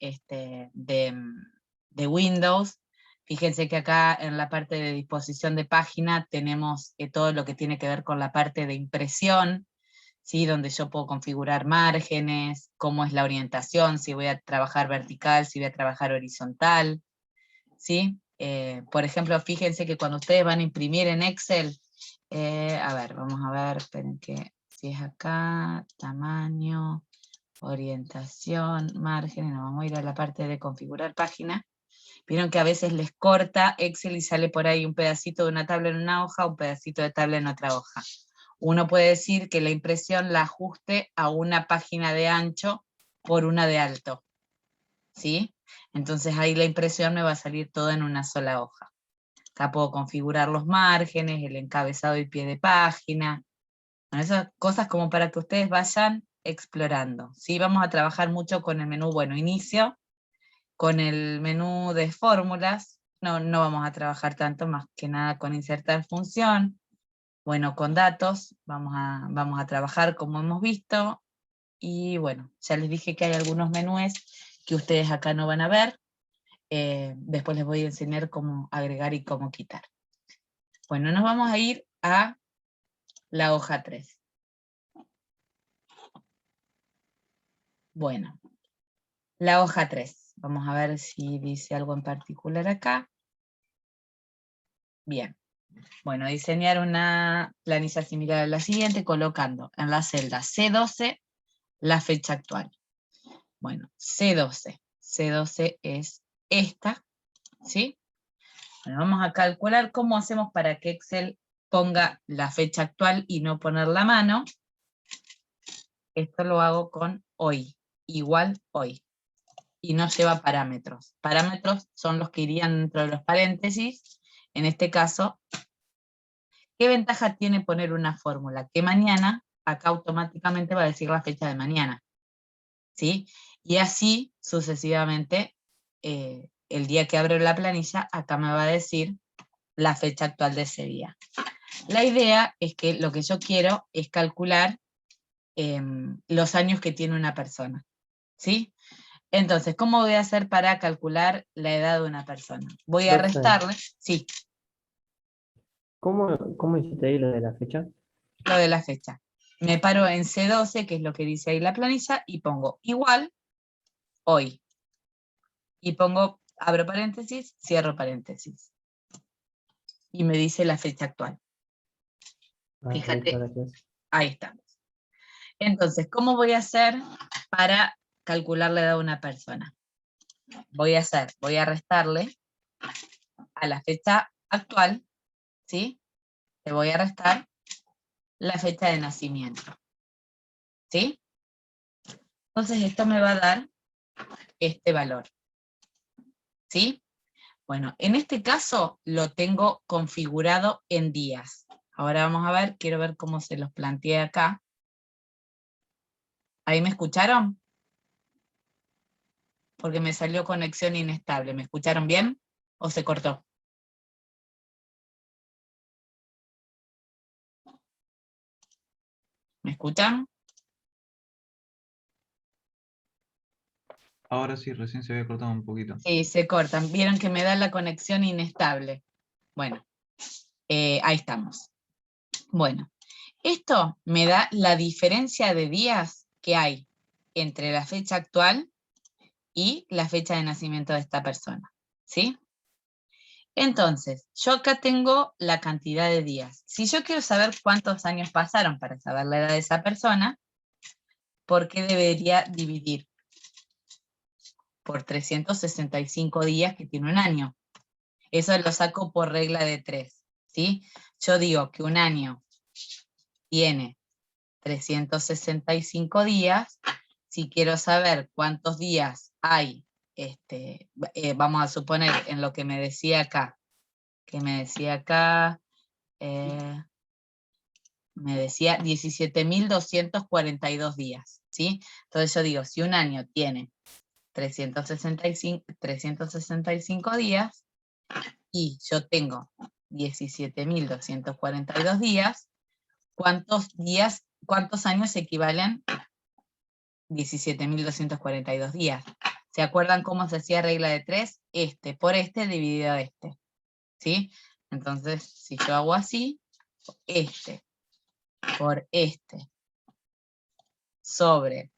Windows, fíjense que acá en la parte de disposición de página tenemos todo lo que tiene que ver con la parte de impresión, ¿sí? Donde yo puedo configurar márgenes, cómo es la orientación, si voy a trabajar vertical, si voy a trabajar horizontal, ¿sí? Por ejemplo, fíjense que cuando ustedes van a imprimir en Excel, a ver, vamos a ver, esperen que si es acá, tamaño, orientación, márgenes, nos vamos a ir a la parte de configurar página. Vieron que a veces les corta Excel y sale por ahí un pedacito de una tabla en una hoja, un pedacito de tabla en otra hoja. Uno puede decir que la impresión la ajuste a una página de ancho por una de alto, ¿sí? Entonces ahí la impresión me va a salir todo en una sola hoja. Acá puedo configurar los márgenes, el encabezado y pie de página. Bueno, esas cosas como para que ustedes vayan explorando. ¿Sí? Vamos a trabajar mucho con el menú, bueno, inicio, con el menú de fórmulas. No vamos a trabajar tanto, más que nada con insertar función. Bueno, con datos vamos a trabajar como hemos visto. Y bueno, ya les dije que hay algunos menús que ustedes acá no van a ver. Después les voy a enseñar cómo agregar y cómo quitar. Bueno, nos vamos a ir a la hoja 3. Bueno, la hoja 3. Vamos a ver si dice algo en particular acá. Bien. Bueno, diseñar una planilla similar a la siguiente, colocando en la celda C12 la fecha actual. Bueno, C12. C12 es esta, ¿sí? Bueno, vamos a calcular cómo hacemos para que Excel ponga la fecha actual y no poner la mano. Esto lo hago con hoy, igual hoy. Y no lleva parámetros. Parámetros son los que irían dentro de los paréntesis. En este caso, ¿qué ventaja tiene poner una fórmula? Que mañana, acá automáticamente va a decir la fecha de mañana. ¿Sí? Y así sucesivamente, el día que abro la planilla, acá me va a decir la fecha actual de ese día. La idea es que lo que yo quiero es calcular los años que tiene una persona. ¿Sí? Entonces, ¿cómo voy a hacer para calcular la edad de una persona? Voy a Profe, restarle, sí, ¿cómo hiciste ahí lo de la fecha? lo de la fecha. Me paro en C12, que es lo que dice ahí la planilla, y pongo igual hoy. Y pongo, abro paréntesis, cierro paréntesis. Y me dice la fecha actual. Ah, listo, Fíjate, gracias. ahí estamos. Entonces, ¿cómo voy a hacer para calcular la edad de una persona? Voy a restarle a la fecha actual, ¿sí? Le voy a restar la fecha de nacimiento, ¿sí? Entonces esto me va a dar este valor, ¿sí? Bueno, en este caso lo tengo configurado en días. Ahora vamos a ver, quiero ver cómo se los planteé acá. ¿Ahí me escucharon? Porque me salió conexión inestable. ¿Me escucharon bien o se cortó? ¿Me escuchan? Ahora sí, recién se había cortado un poquito. Sí, se cortan. Vieron que me da la conexión inestable. Bueno, ahí estamos. Bueno, esto me da la diferencia de días que hay entre la fecha actual y la fecha de nacimiento de esta persona, ¿sí? Entonces, yo acá tengo la cantidad de días. Si yo quiero saber cuántos años pasaron para saber la edad de esa persona, ¿por qué debería dividir? Por 365 días que tiene un año. Eso lo saco por regla de 3, ¿sí? Yo digo que un año tiene 365 días. Si quiero saber cuántos días hay, vamos a suponer en lo que me decía acá, me decía 17.242 días, ¿sí? Entonces yo digo, si un año tiene 365 días y yo tengo 17.242 días, ¿cuántos años equivalen 17.242 días? ¿Se acuerdan cómo se hacía regla de 3? Este por este dividido este, ¿sí? Entonces, si yo hago así, este por este sobre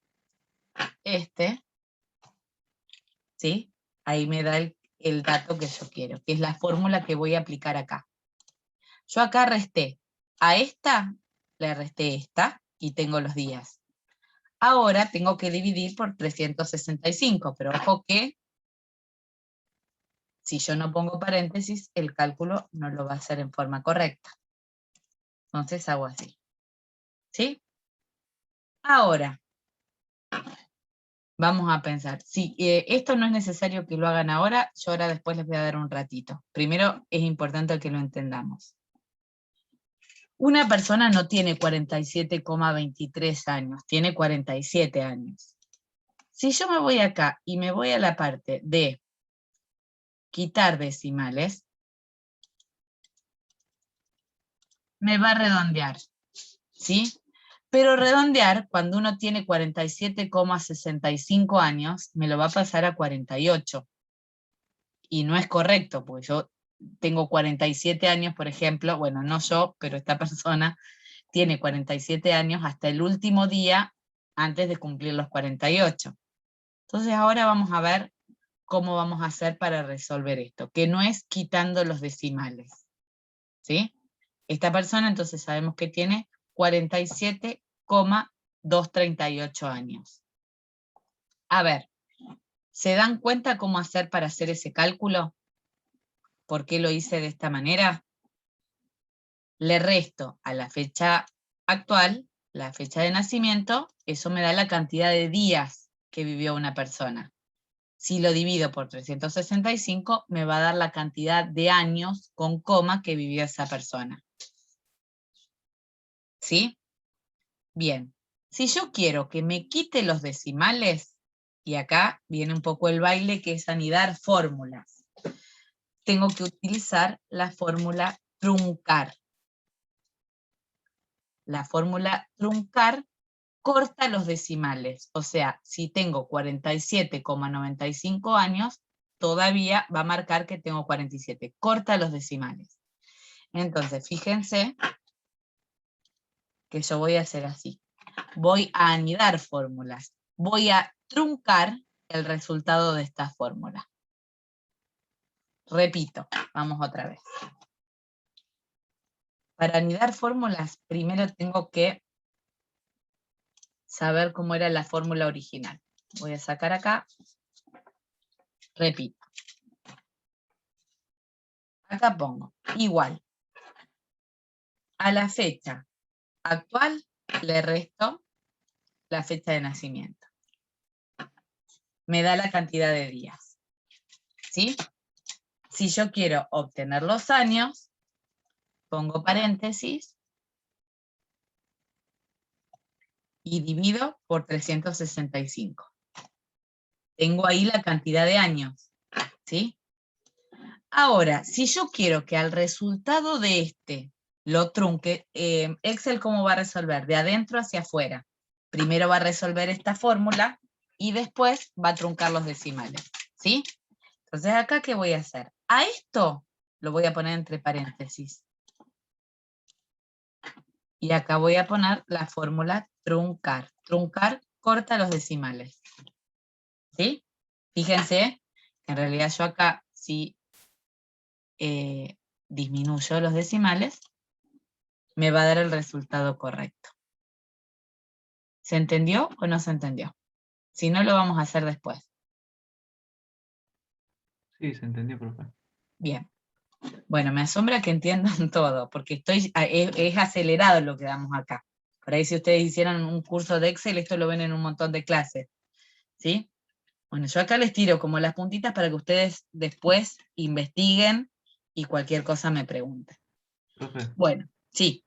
este, ¿sí? Ahí me da el dato que yo quiero, que es la fórmula que voy a aplicar acá. Yo acá resté, a esta le resté esta y tengo los días. Ahora tengo que dividir por 365, pero ojo que si yo no pongo paréntesis, el cálculo no lo va a hacer en forma correcta. Entonces hago así, ¿sí? Ahora, vamos a pensar, si esto no es necesario que lo hagan ahora, yo ahora después les voy a dar un ratito. Primero es importante que lo entendamos. Una persona no tiene 47,23 años, tiene 47 años. Si yo me voy acá y me voy a la parte de quitar decimales, me va a redondear, ¿sí? Pero redondear, cuando uno tiene 47,65 años, me lo va a pasar a 48. Y no es correcto, porque yo tengo 47 años, por ejemplo, bueno, no yo, pero esta persona tiene 47 años hasta el último día antes de cumplir los 48. Entonces ahora vamos a ver cómo vamos a hacer para resolver esto, que no es quitando los decimales, ¿sí? Esta persona entonces sabemos que tiene 47,238 años. A ver, ¿se dan cuenta cómo hacer para hacer ese cálculo? ¿Por qué lo hice de esta manera? Le resto a la fecha actual, la fecha de nacimiento, eso me da la cantidad de días que vivió una persona. Si lo divido por 365, me va a dar la cantidad de años con coma que vivió esa persona. ¿Sí? Bien. Si yo quiero que me quite los decimales, y acá viene un poco el baile, que es anidar fórmulas. Tengo que utilizar la fórmula truncar. La fórmula truncar corta los decimales. O sea, si tengo 47,95 años, todavía va a marcar que tengo 47. Corta los decimales. Entonces, fíjense que yo voy a hacer así. Voy a anidar fórmulas. Voy a truncar el resultado de esta fórmula. Repito, vamos otra vez. Para anidar fórmulas, primero tengo que saber cómo era la fórmula original. Voy a sacar acá. Repito. Acá pongo igual. A la fecha actual le resto la fecha de nacimiento. Me da la cantidad de días. ¿Sí? Si yo quiero obtener los años, pongo paréntesis y divido por 365. Tengo ahí la cantidad de años. ¿Sí? Ahora, si yo quiero que al resultado de este lo trunque, Excel ¿cómo va a resolver? De adentro hacia afuera. Primero va a resolver esta fórmula y después va a truncar los decimales, ¿sí? Entonces acá, ¿qué voy a hacer? A esto lo voy a poner entre paréntesis. Y acá voy a poner la fórmula truncar. Truncar corta los decimales, ¿sí? Fíjense, en realidad yo acá, si disminuyo los decimales, me va a dar el resultado correcto. ¿Se entendió o no se entendió? Si no, lo vamos a hacer después. Sí, se entendió, profe. Bien. Bueno, me asombra que entiendan todo, porque es acelerado lo que damos acá. Por ahí si ustedes hicieran un curso de Excel, esto lo ven en un montón de clases, ¿sí? Bueno, yo acá les tiro como las puntitas para que ustedes después investiguen y cualquier cosa me pregunten. Profe, Bueno, sí.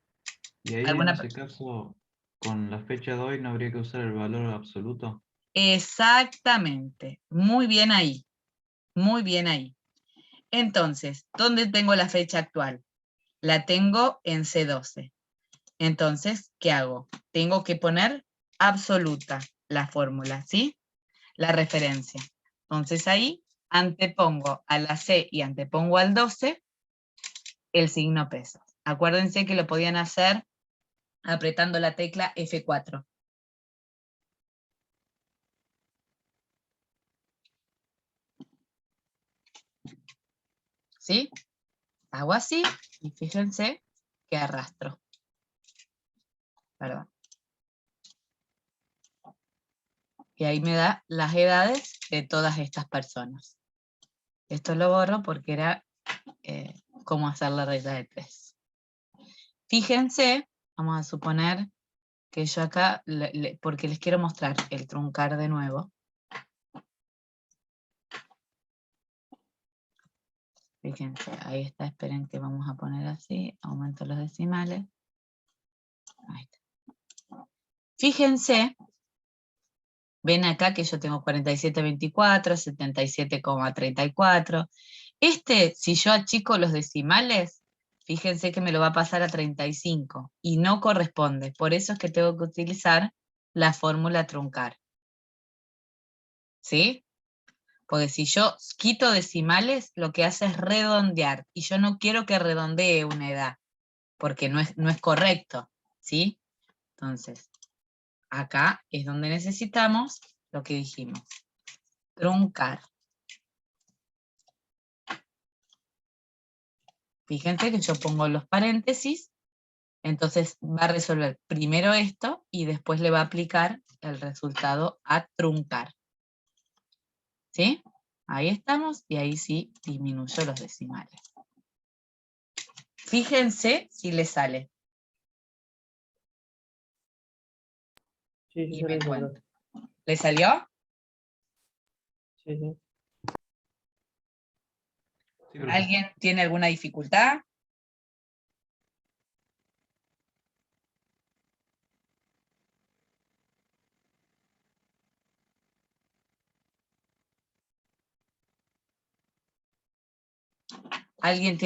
y ahí en ese caso, con la fecha de hoy no habría que usar el valor absoluto. Exactamente. Muy bien ahí. Muy bien ahí. Entonces, ¿dónde tengo la fecha actual? La tengo en C12. Entonces, ¿qué hago? Tengo que poner absoluta la fórmula, ¿sí? La referencia. Entonces ahí antepongo a la C y antepongo al 12 el signo peso. Acuérdense que lo podían hacer apretando la tecla F4. ¿Sí? Hago así y fíjense que arrastro. Perdón. Y ahí me da las edades de todas estas personas. Esto lo borro porque era cómo hacer la regla de 3. Fíjense, vamos a suponer que yo acá, porque les quiero mostrar el truncar de nuevo. Fíjense, ahí está, esperen que vamos a poner así, aumento los decimales. Ahí está. Fíjense, ven acá que yo tengo 47,24, 77,34. Si yo achico los decimales, fíjense que me lo va a pasar a 35 y no corresponde. Por eso es que tengo que utilizar la fórmula truncar. ¿Sí? Porque si yo quito decimales, lo que hace es redondear. Y yo no quiero que redondee una edad, porque no es correcto. ¿Sí? Entonces, acá es donde necesitamos lo que dijimos. Truncar. Fíjense que yo pongo los paréntesis, entonces va a resolver primero esto y después le va a aplicar el resultado a truncar. ¿Sí? Ahí estamos y ahí sí disminuyo los decimales. Fíjense si le sale. Sí, Y yo lo me hice, cuento. profe. ¿Le salió? Sí, sí. Sí, profe. ¿Alguien tiene alguna dificultad? ¿Alguien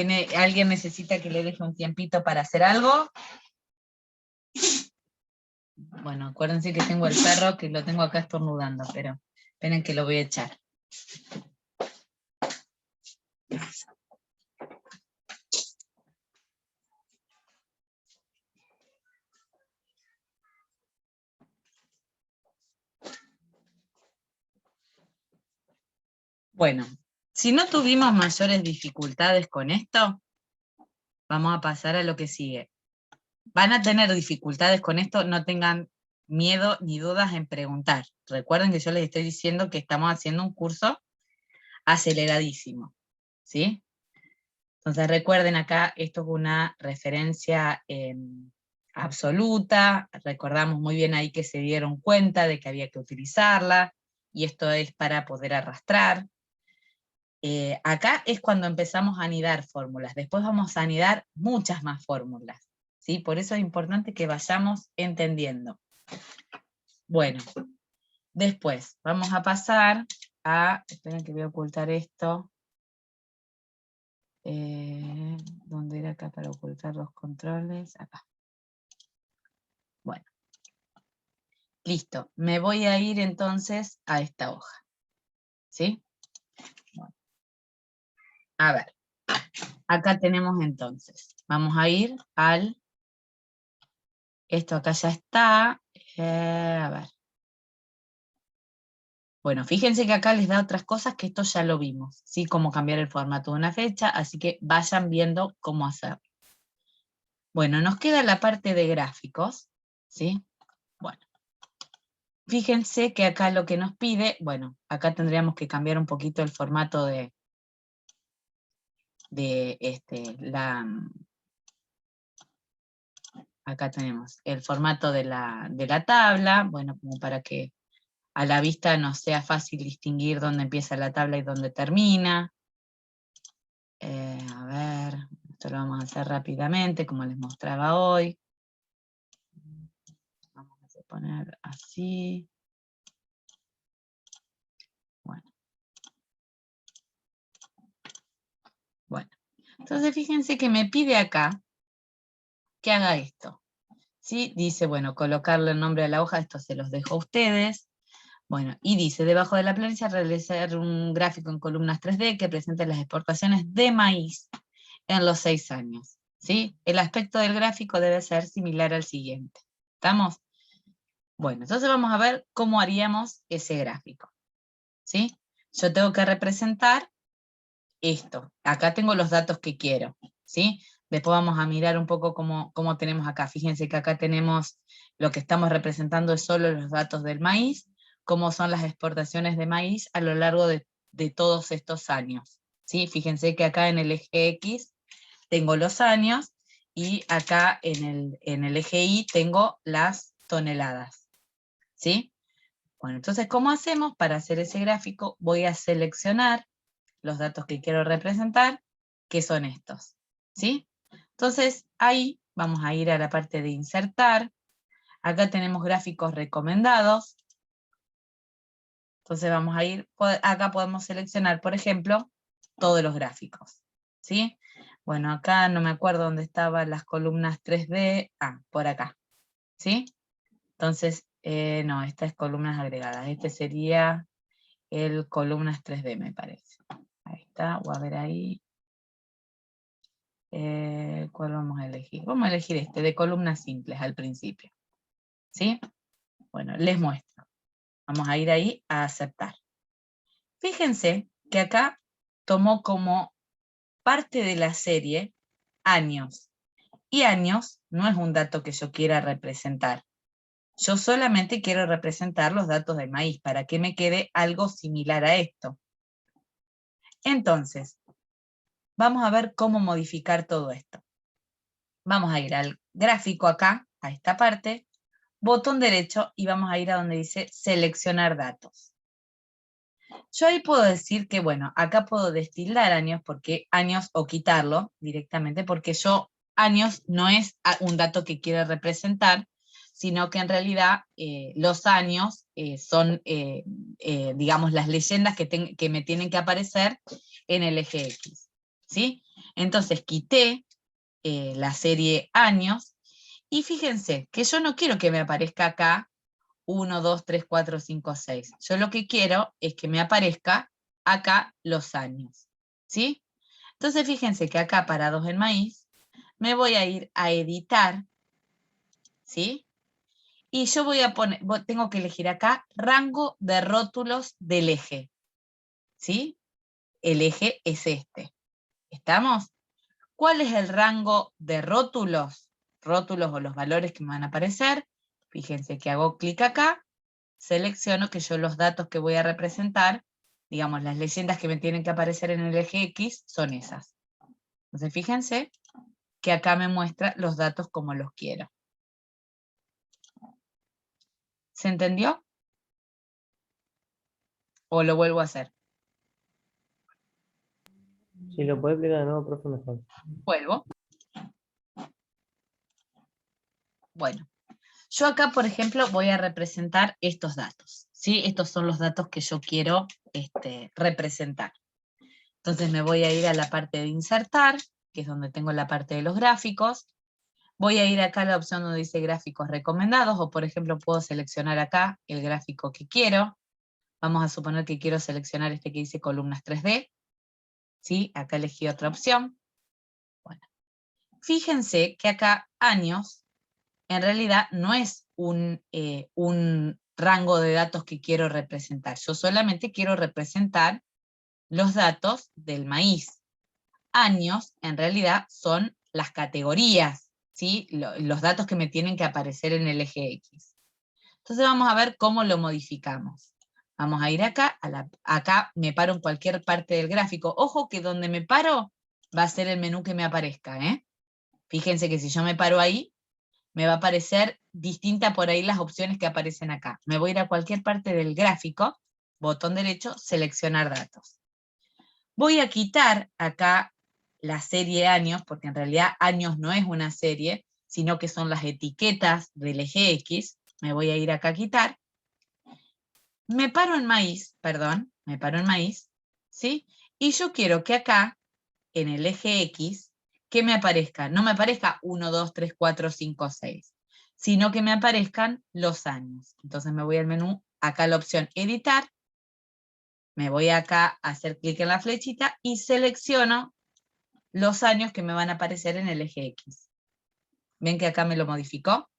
necesita que le deje un tiempito para hacer algo? Bueno, acuérdense que tengo el perro que lo tengo acá estornudando, pero esperen que lo voy a echar. Bueno, si no tuvimos mayores dificultades con esto, vamos a pasar a lo que sigue. Van a tener dificultades con esto, no tengan miedo ni dudas en preguntar. Recuerden que yo les estoy diciendo que estamos haciendo un curso aceleradísimo, ¿sí? Entonces recuerden acá, esto es una referencia absoluta, recordamos muy bien ahí que se dieron cuenta de que había que utilizarla, y esto es para poder arrastrar. Acá es cuando empezamos a anidar fórmulas, después vamos a anidar muchas más fórmulas, ¿sí? Por eso es importante que vayamos entendiendo. Bueno, después vamos a pasar a, esperen que voy a ocultar esto, ¿dónde era acá para ocultar los controles? Acá. Bueno, Listo, me voy a ir entonces a esta hoja. ¿Sí? Bueno. A ver, acá tenemos entonces, vamos a ir al, esto acá ya está, a ver. Bueno, fíjense que acá les da otras cosas que esto ya lo vimos, ¿sí? Cómo cambiar el formato de una fecha, así que vayan viendo cómo hacerlo. Bueno, nos queda la parte de gráficos, ¿sí? Bueno, fíjense que acá lo que nos pide, bueno, acá tendríamos que cambiar un poquito el formato acá tenemos el formato de la tabla, bueno, como para que a la vista nos sea fácil distinguir dónde empieza la tabla y dónde termina. A ver, esto lo vamos a hacer rápidamente, como les mostraba hoy. Vamos a poner así. Bueno, entonces fíjense que me pide acá que haga esto. ¿Sí? Dice, bueno, colocarle el nombre a la hoja, esto se los dejo a ustedes. Bueno, y dice, debajo de la planilla realizar un gráfico en columnas 3D que presente las exportaciones de maíz en los 6 años. ¿Sí? El aspecto del gráfico debe ser similar al siguiente. ¿Estamos? Bueno, entonces vamos a ver cómo haríamos ese gráfico. ¿Sí? Yo tengo que representar esto. Acá tengo los datos que quiero. ¿Sí? Después vamos a mirar un poco cómo tenemos acá. Fíjense que acá tenemos, lo que estamos representando es solo los datos del maíz, cómo son las exportaciones de maíz a lo largo de todos estos años. ¿Sí? Fíjense que acá en el eje X tengo los años, y acá en el eje Y tengo las toneladas. ¿Sí? Bueno, entonces, ¿cómo hacemos para hacer ese gráfico? Voy a seleccionar los datos que quiero representar, que son estos. ¿Sí? Entonces, ahí vamos a ir a la parte de insertar. Acá tenemos gráficos recomendados. Entonces vamos a ir, acá podemos seleccionar, por ejemplo, todos los gráficos. ¿Sí? Bueno, acá no me acuerdo dónde estaban las columnas 3D. Ah, por acá. ¿Sí? Entonces, no, esta es columnas agregadas. Este sería el columnas 3D, me parece. Ahí está, voy a ver ahí. ¿Cuál vamos a elegir? Vamos a elegir este, de columnas simples al principio. ¿Sí? Bueno, les muestro. Vamos a ir ahí a aceptar. Fíjense que acá tomó como parte de la serie años. Y años no es un dato que yo quiera representar. Yo solamente quiero representar los datos del maíz para que me quede algo similar a esto. Entonces, vamos a ver cómo modificar todo esto. Vamos a ir al gráfico acá, a esta parte, botón derecho, y vamos a ir a donde dice seleccionar datos. Yo ahí puedo decir que, bueno, acá puedo destildar años, porque años, o quitarlo directamente, porque yo, años no es un dato que quiero representar, sino que en realidad los años son, digamos, las leyendas que me tienen que aparecer en el eje X. ¿Sí? Entonces quité la serie años, y fíjense que yo no quiero que me aparezca acá 1, 2, 3, 4, 5, 6. Yo lo que quiero es que me aparezca acá los años. ¿Sí? Entonces fíjense que acá, parados en maíz, me voy a ir a editar. ¿Sí? Y yo voy a poner, tengo que elegir acá rango de rótulos del eje. ¿Sí? El eje es este. ¿Estamos? ¿Cuál es el rango de rótulos? Rótulos, o los valores que me van a aparecer. Fíjense que hago clic acá, selecciono que yo los datos que voy a representar, digamos, las leyendas que me tienen que aparecer en el eje X, son esas. Entonces fíjense que acá me muestra los datos como los quiero. ¿Se entendió? ¿O lo vuelvo a hacer? Si lo puede explicar de nuevo, profe, mejor. Vuelvo. Bueno, yo acá, por ejemplo, voy a representar estos datos. ¿Sí? Estos son los datos que yo quiero representar. Entonces me voy a ir a la parte de insertar, que es donde tengo la parte de los gráficos. Voy a ir acá a la opción donde dice gráficos recomendados, o por ejemplo puedo seleccionar acá el gráfico que quiero. Vamos a suponer que quiero seleccionar este que dice columnas 3D. ¿Sí? Acá elegí otra opción. Bueno. Fíjense que acá años, en realidad no es un rango de datos que quiero representar. Yo solamente quiero representar los datos del maíz. Años, en realidad, son las categorías, ¿sí? Los datos que me tienen que aparecer en el eje X. Entonces vamos a ver cómo lo modificamos. Vamos a ir acá, acá me paro en cualquier parte del gráfico. Ojo que donde me paro va a ser el menú que me aparezca, ¿eh? Fíjense que si yo me paro ahí, me va a aparecer distinta por ahí las opciones que aparecen acá. Me voy a ir a cualquier parte del gráfico, botón derecho, seleccionar datos. Voy a quitar acá la serie años, porque en realidad años no es una serie, sino que son las etiquetas del eje X. Me voy a ir acá a quitar. Me paro en maíz, ¿sí? Y yo quiero que acá, en el eje X, que me aparezca, no me aparezca 1, 2, 3, 4, 5, 6, sino que me aparezcan los años. Entonces me voy al menú, acá la opción editar, me voy acá a hacer clic en la flechita y selecciono los años que me van a aparecer en el eje X. ¿Ven que acá me lo modificó?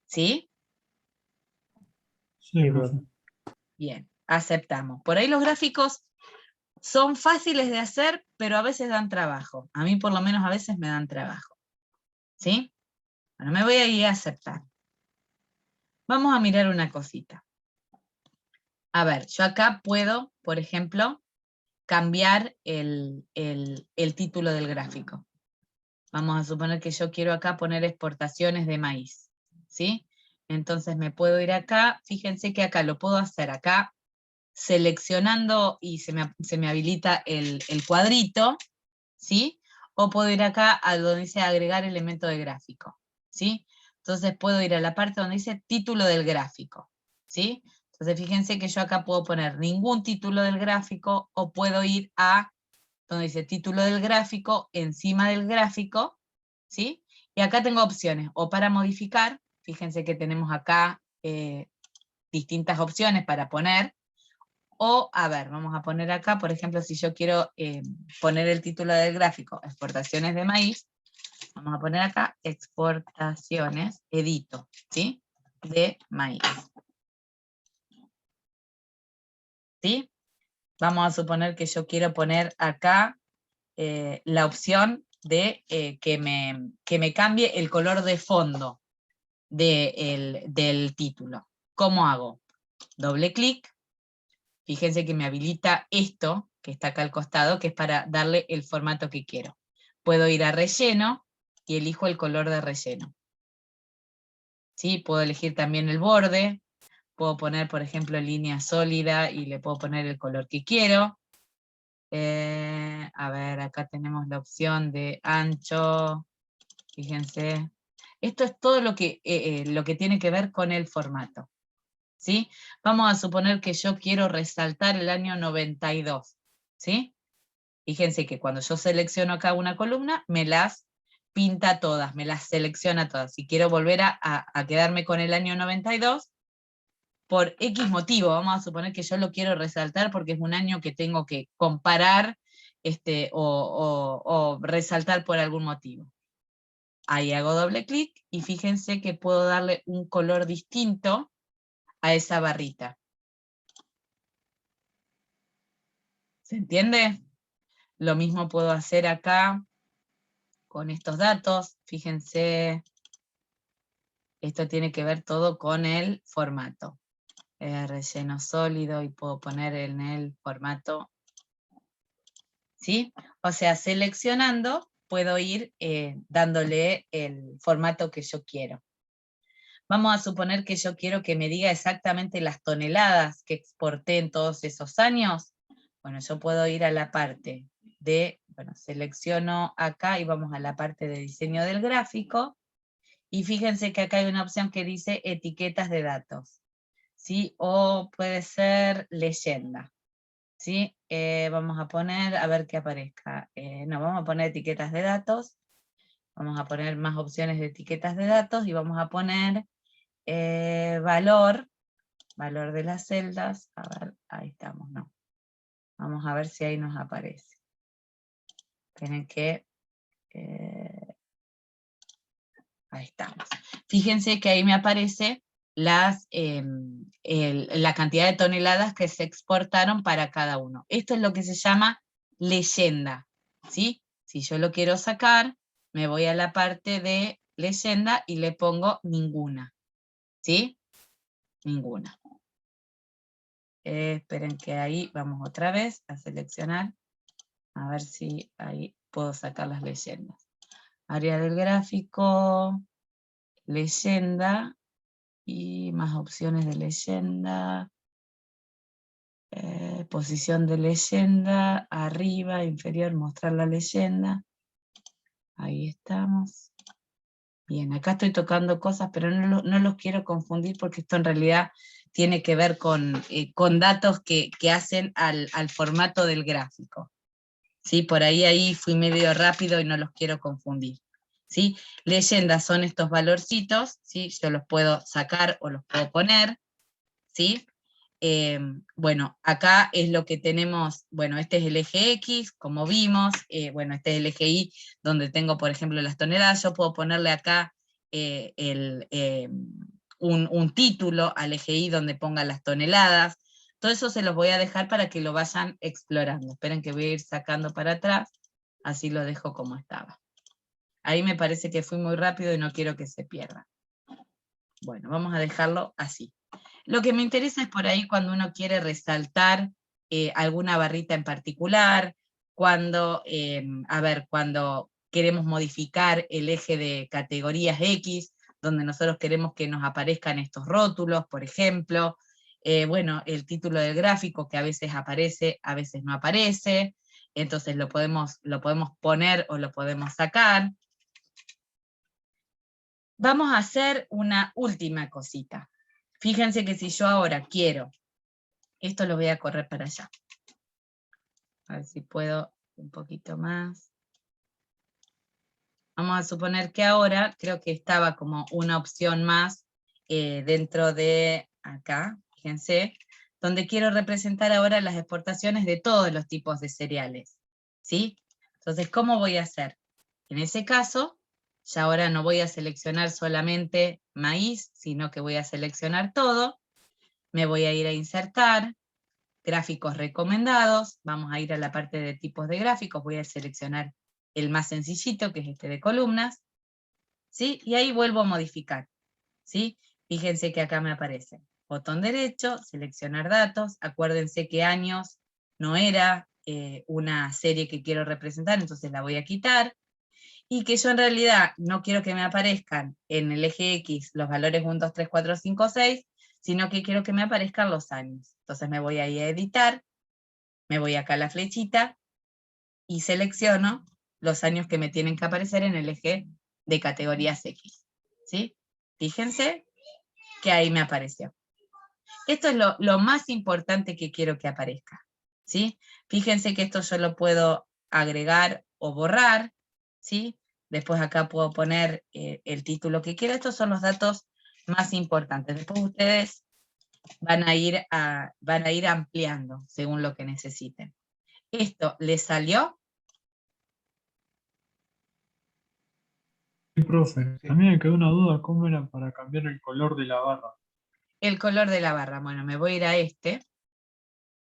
¿Sí? Sí, profe. Bien, aceptamos. Por ahí los gráficos son fáciles de hacer, pero a veces dan trabajo. A mí por lo menos a veces me dan trabajo. ¿Sí? Bueno, me voy a ir a aceptar. Vamos a mirar una cosita. A ver, yo acá puedo, por ejemplo, cambiar el título del gráfico. Vamos a suponer que yo quiero acá poner exportaciones de maíz. ¿Sí? Entonces me puedo ir acá, fíjense que acá lo puedo hacer acá, seleccionando y se me habilita el cuadrito, ¿sí? O puedo ir acá a donde dice agregar elemento de gráfico, ¿sí? Entonces puedo ir a la parte donde dice título del gráfico, ¿sí? Entonces fíjense que yo acá puedo poner ningún título del gráfico, o puedo ir a donde dice título del gráfico, encima del gráfico, ¿sí? Y acá tengo opciones, o para modificar, fíjense que tenemos acá distintas opciones para poner, o, a ver, vamos a poner acá, por ejemplo, si yo quiero poner el título del gráfico, exportaciones de maíz, vamos a poner acá, exportaciones, edito, ¿sí? De maíz. ¿Sí? Vamos a suponer que yo quiero poner acá la opción de que me cambie el color de fondo del título. ¿Cómo hago? Doble clic. Fíjense que me habilita esto, que está acá al costado, que es para darle el formato que quiero. Puedo ir a relleno y elijo el color de relleno. ¿Sí? Puedo elegir también el borde. Puedo poner, por ejemplo, línea sólida y le puedo poner el color que quiero. A ver, acá tenemos la opción de ancho. Fíjense. Esto es todo lo que tiene que ver con el formato. ¿Sí? Vamos a suponer que yo quiero resaltar el año 92. ¿Sí? Fíjense que cuando yo selecciono acá una columna, me las pinta todas, me las selecciona todas. Si quiero volver a quedarme con el año 92, por X motivo, vamos a suponer que yo lo quiero resaltar porque es un año que tengo que comparar o resaltar por algún motivo. Ahí hago doble clic y fíjense que puedo darle un color distinto a esa barrita. ¿Se entiende? Lo mismo puedo hacer acá con estos datos. Fíjense, esto tiene que ver todo con el formato. Relleno sólido y puedo poner en el formato. ¿Sí? O sea, seleccionando puedo ir dándole el formato que yo quiero. Vamos a suponer que yo quiero que me diga exactamente las toneladas que exporté en todos esos años. Bueno, yo puedo ir a la parte de, bueno, selecciono acá y vamos a la parte de diseño del gráfico. Y fíjense que acá hay una opción que dice etiquetas de datos. ¿Sí? O puede ser leyenda. ¿sí? Vamos a poner, a ver qué aparezca. No, vamos a poner etiquetas de datos. Vamos a poner más opciones de etiquetas de datos y vamos a poner valor de las celdas. A ver, ahí estamos, no. Vamos a ver si ahí nos aparece. Tienen que... ahí estamos. Fíjense que ahí me aparece la cantidad de toneladas que se exportaron para cada uno. Esto es lo que se llama leyenda, ¿sí? Si yo lo quiero sacar, me voy a la parte de leyenda y le pongo ninguna, ¿sí? Ninguna. Esperen que ahí vamos otra vez a seleccionar, a ver si ahí puedo sacar las leyendas. Área del gráfico, leyenda, y más opciones de leyenda, posición de leyenda, arriba, inferior, mostrar la leyenda, ahí estamos. Bien, acá estoy tocando cosas, pero no los quiero confundir porque esto en realidad tiene que ver con datos que hacen al formato del gráfico. ¿Sí? Por ahí fui medio rápido y no los quiero confundir. ¿Sí? Leyendas son estos valorcitos, ¿sí? Yo los puedo sacar o los puedo poner, ¿sí? Bueno, acá es lo que tenemos, bueno, este es el eje X, como vimos, bueno, este es el eje Y, donde tengo, por ejemplo, las toneladas. Yo puedo ponerle acá un título al eje Y donde ponga las toneladas. Todo eso se los voy a dejar para que lo vayan explorando. Esperen que voy a ir sacando para atrás, así lo dejo como estaba. Ahí me parece que fui muy rápido y no quiero que se pierda. Bueno, vamos a dejarlo así. Lo que me interesa es por ahí cuando uno quiere resaltar alguna barrita en particular, cuando, cuando queremos modificar el eje de categorías X, donde nosotros queremos que nos aparezcan estos rótulos, por ejemplo, bueno, el título del gráfico que a veces aparece, a veces no aparece, entonces lo podemos poner o lo podemos sacar. Vamos a hacer una última cosita. Fíjense que si yo ahora quiero, esto lo voy a correr para allá. A ver si puedo un poquito más. Vamos a suponer que ahora, creo que estaba como una opción más dentro de acá, fíjense, donde quiero representar ahora las exportaciones de todos los tipos de cereales. ¿Sí? Entonces, ¿cómo voy a hacer? En ese caso, ya ahora no voy a seleccionar solamente maíz, sino que voy a seleccionar todo. Me voy a ir a insertar, gráficos recomendados, vamos a ir a la parte de tipos de gráficos, voy a seleccionar el más sencillito, que es este de columnas, ¿sí? Y ahí vuelvo a modificar, ¿sí? Fíjense que acá me aparece botón derecho, seleccionar datos, acuérdense que años no era una serie que quiero representar, entonces la voy a quitar, y que yo en realidad no quiero que me aparezcan en el eje X los valores 1, 2, 3, 4, 5, 6, sino que quiero que me aparezcan los años. Entonces me voy ahí a editar, me voy acá a la flechita, y selecciono los años que me tienen que aparecer en el eje de categorías X. ¿Sí? Fíjense que ahí me apareció. Esto es lo más importante que quiero que aparezca. ¿Sí? Fíjense que esto yo lo puedo agregar o borrar, ¿sí? Después acá puedo poner el título que quiera. Estos son los datos más importantes. Después ustedes van a ir ampliando según lo que necesiten. ¿Esto les salió? Sí, profe, Sí. a mí me quedó una duda, ¿cómo era para cambiar el color de la barra? El color de la barra. Bueno, me voy a ir a este.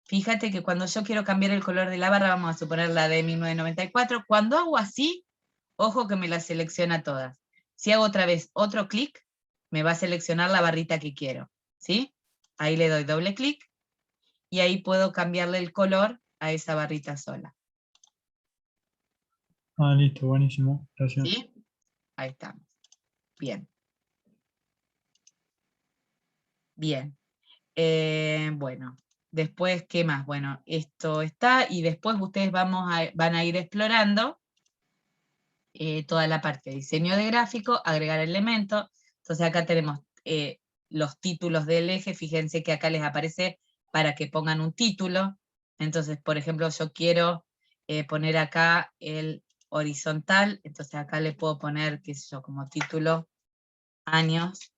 Fíjate que cuando yo quiero cambiar el color de la barra, vamos a suponer la de 1994, cuando hago así, ojo que me la selecciona todas. Si hago otra vez otro clic, me va a seleccionar la barrita que quiero, ¿sí? Ahí le doy doble clic, y ahí puedo cambiarle el color a esa barrita sola, Ah, listo, buenísimo, gracias. ¿sí? Ahí estamos. Bien. Bien. Bueno, después, ¿qué más? Bueno, esto está, y después ustedes van a ir explorando toda la parte de diseño de gráfico, agregar elementos. Entonces acá tenemos los títulos del eje, fíjense que acá les aparece para que pongan un título, Entonces, por ejemplo, yo quiero poner acá el horizontal, entonces acá le puedo poner, qué sé yo, como título, años.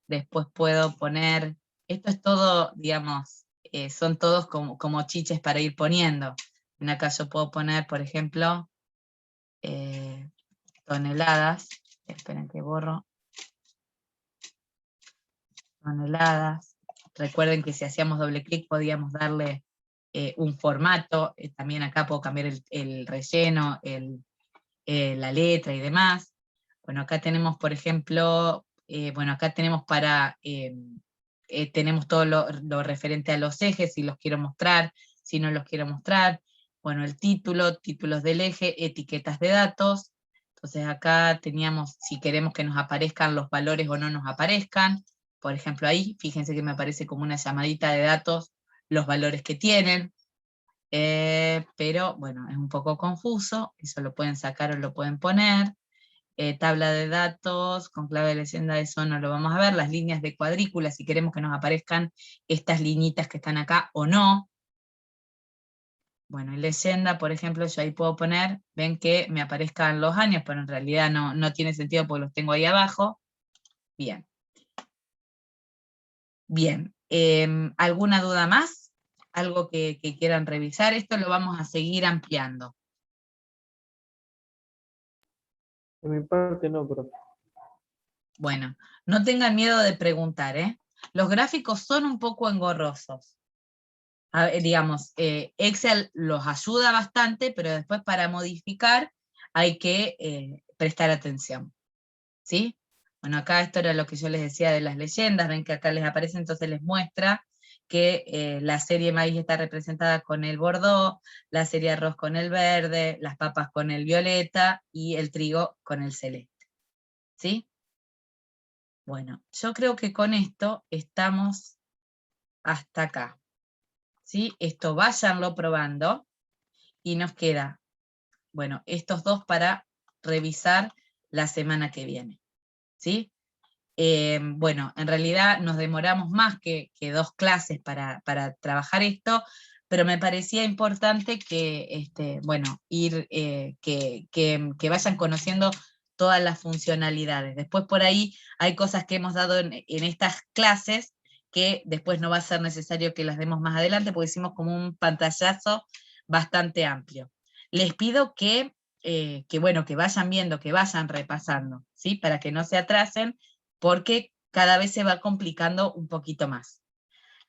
Después puedo poner, esto es todo, digamos, son todos como chiches para ir poniendo. En acá yo puedo poner, por ejemplo, toneladas, esperen que borro, toneladas. Recuerden que si hacíamos doble clic podíamos darle un formato, también acá puedo cambiar el relleno, la letra y demás. Bueno, acá tenemos, por ejemplo, bueno, acá tenemos tenemos todo lo referente a los ejes, si los quiero mostrar, si no los quiero mostrar. Bueno, el título, títulos del eje, etiquetas de datos. Entonces acá teníamos, si queremos que nos aparezcan los valores o no nos aparezcan. Por ejemplo ahí, fíjense que me aparece como una llamadita de datos los valores que tienen. Pero bueno, es un poco confuso, eso lo pueden sacar o lo pueden poner. Tabla de datos, con clave de leyenda, eso no lo vamos a ver. Las líneas de cuadrícula, si queremos que nos aparezcan estas liñitas que están acá o no. Bueno, en leyenda, por ejemplo, yo ahí puedo poner, ven que me aparezcan los años, pero en realidad no tiene sentido porque los tengo ahí abajo. Bien. Bien, ¿alguna duda más? ¿Algo que quieran revisar? Esto lo vamos a seguir ampliando. De mi parte no, profe. Bueno, no tengan miedo de preguntar, ¿eh? Los gráficos son un poco engorrosos. Digamos, Excel los ayuda bastante, pero después para modificar hay que prestar atención, ¿sí? Bueno, acá esto era lo que yo les decía de las leyendas, ven que acá les aparece, entonces les muestra que la serie maíz está representada con el bordó, la serie arroz con el verde, las papas con el violeta y el trigo con el celeste, ¿sí? Bueno, yo creo que con esto estamos hasta acá, ¿sí? Esto váyanlo probando y nos queda, bueno, estos dos para revisar la semana que viene, ¿sí? Bueno, en realidad nos demoramos más que 2 clases para trabajar esto, pero me parecía importante que, bueno, que vayan conociendo todas las funcionalidades. Después por ahí hay cosas que hemos dado en estas clases que después no va a ser necesario que las demos más adelante, porque hicimos como un pantallazo bastante amplio. Les pido bueno, que vayan viendo, que vayan repasando, ¿sí? Para que no se atrasen, porque cada vez se va complicando un poquito más.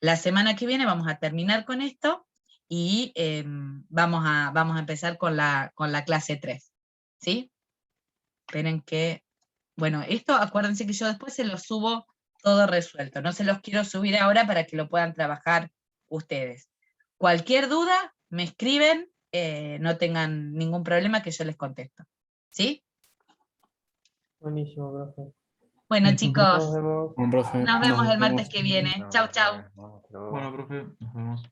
La semana que viene vamos a terminar con esto y vamos a empezar con la clase 3, ¿sí? Esperen que, bueno, esto acuérdense que yo después se lo subo todo resuelto, no se los quiero subir ahora para que lo puedan trabajar ustedes. Cualquier duda, me escriben, no tengan ningún problema que yo les contesto, ¿sí? Buenísimo, profe. Bueno, Listo, chicos, Nos vemos. Buen profe. nos vemos el martes vemos. que viene. No, Chau, chau. vamos, hasta luego. Bueno, profe, nos vemos.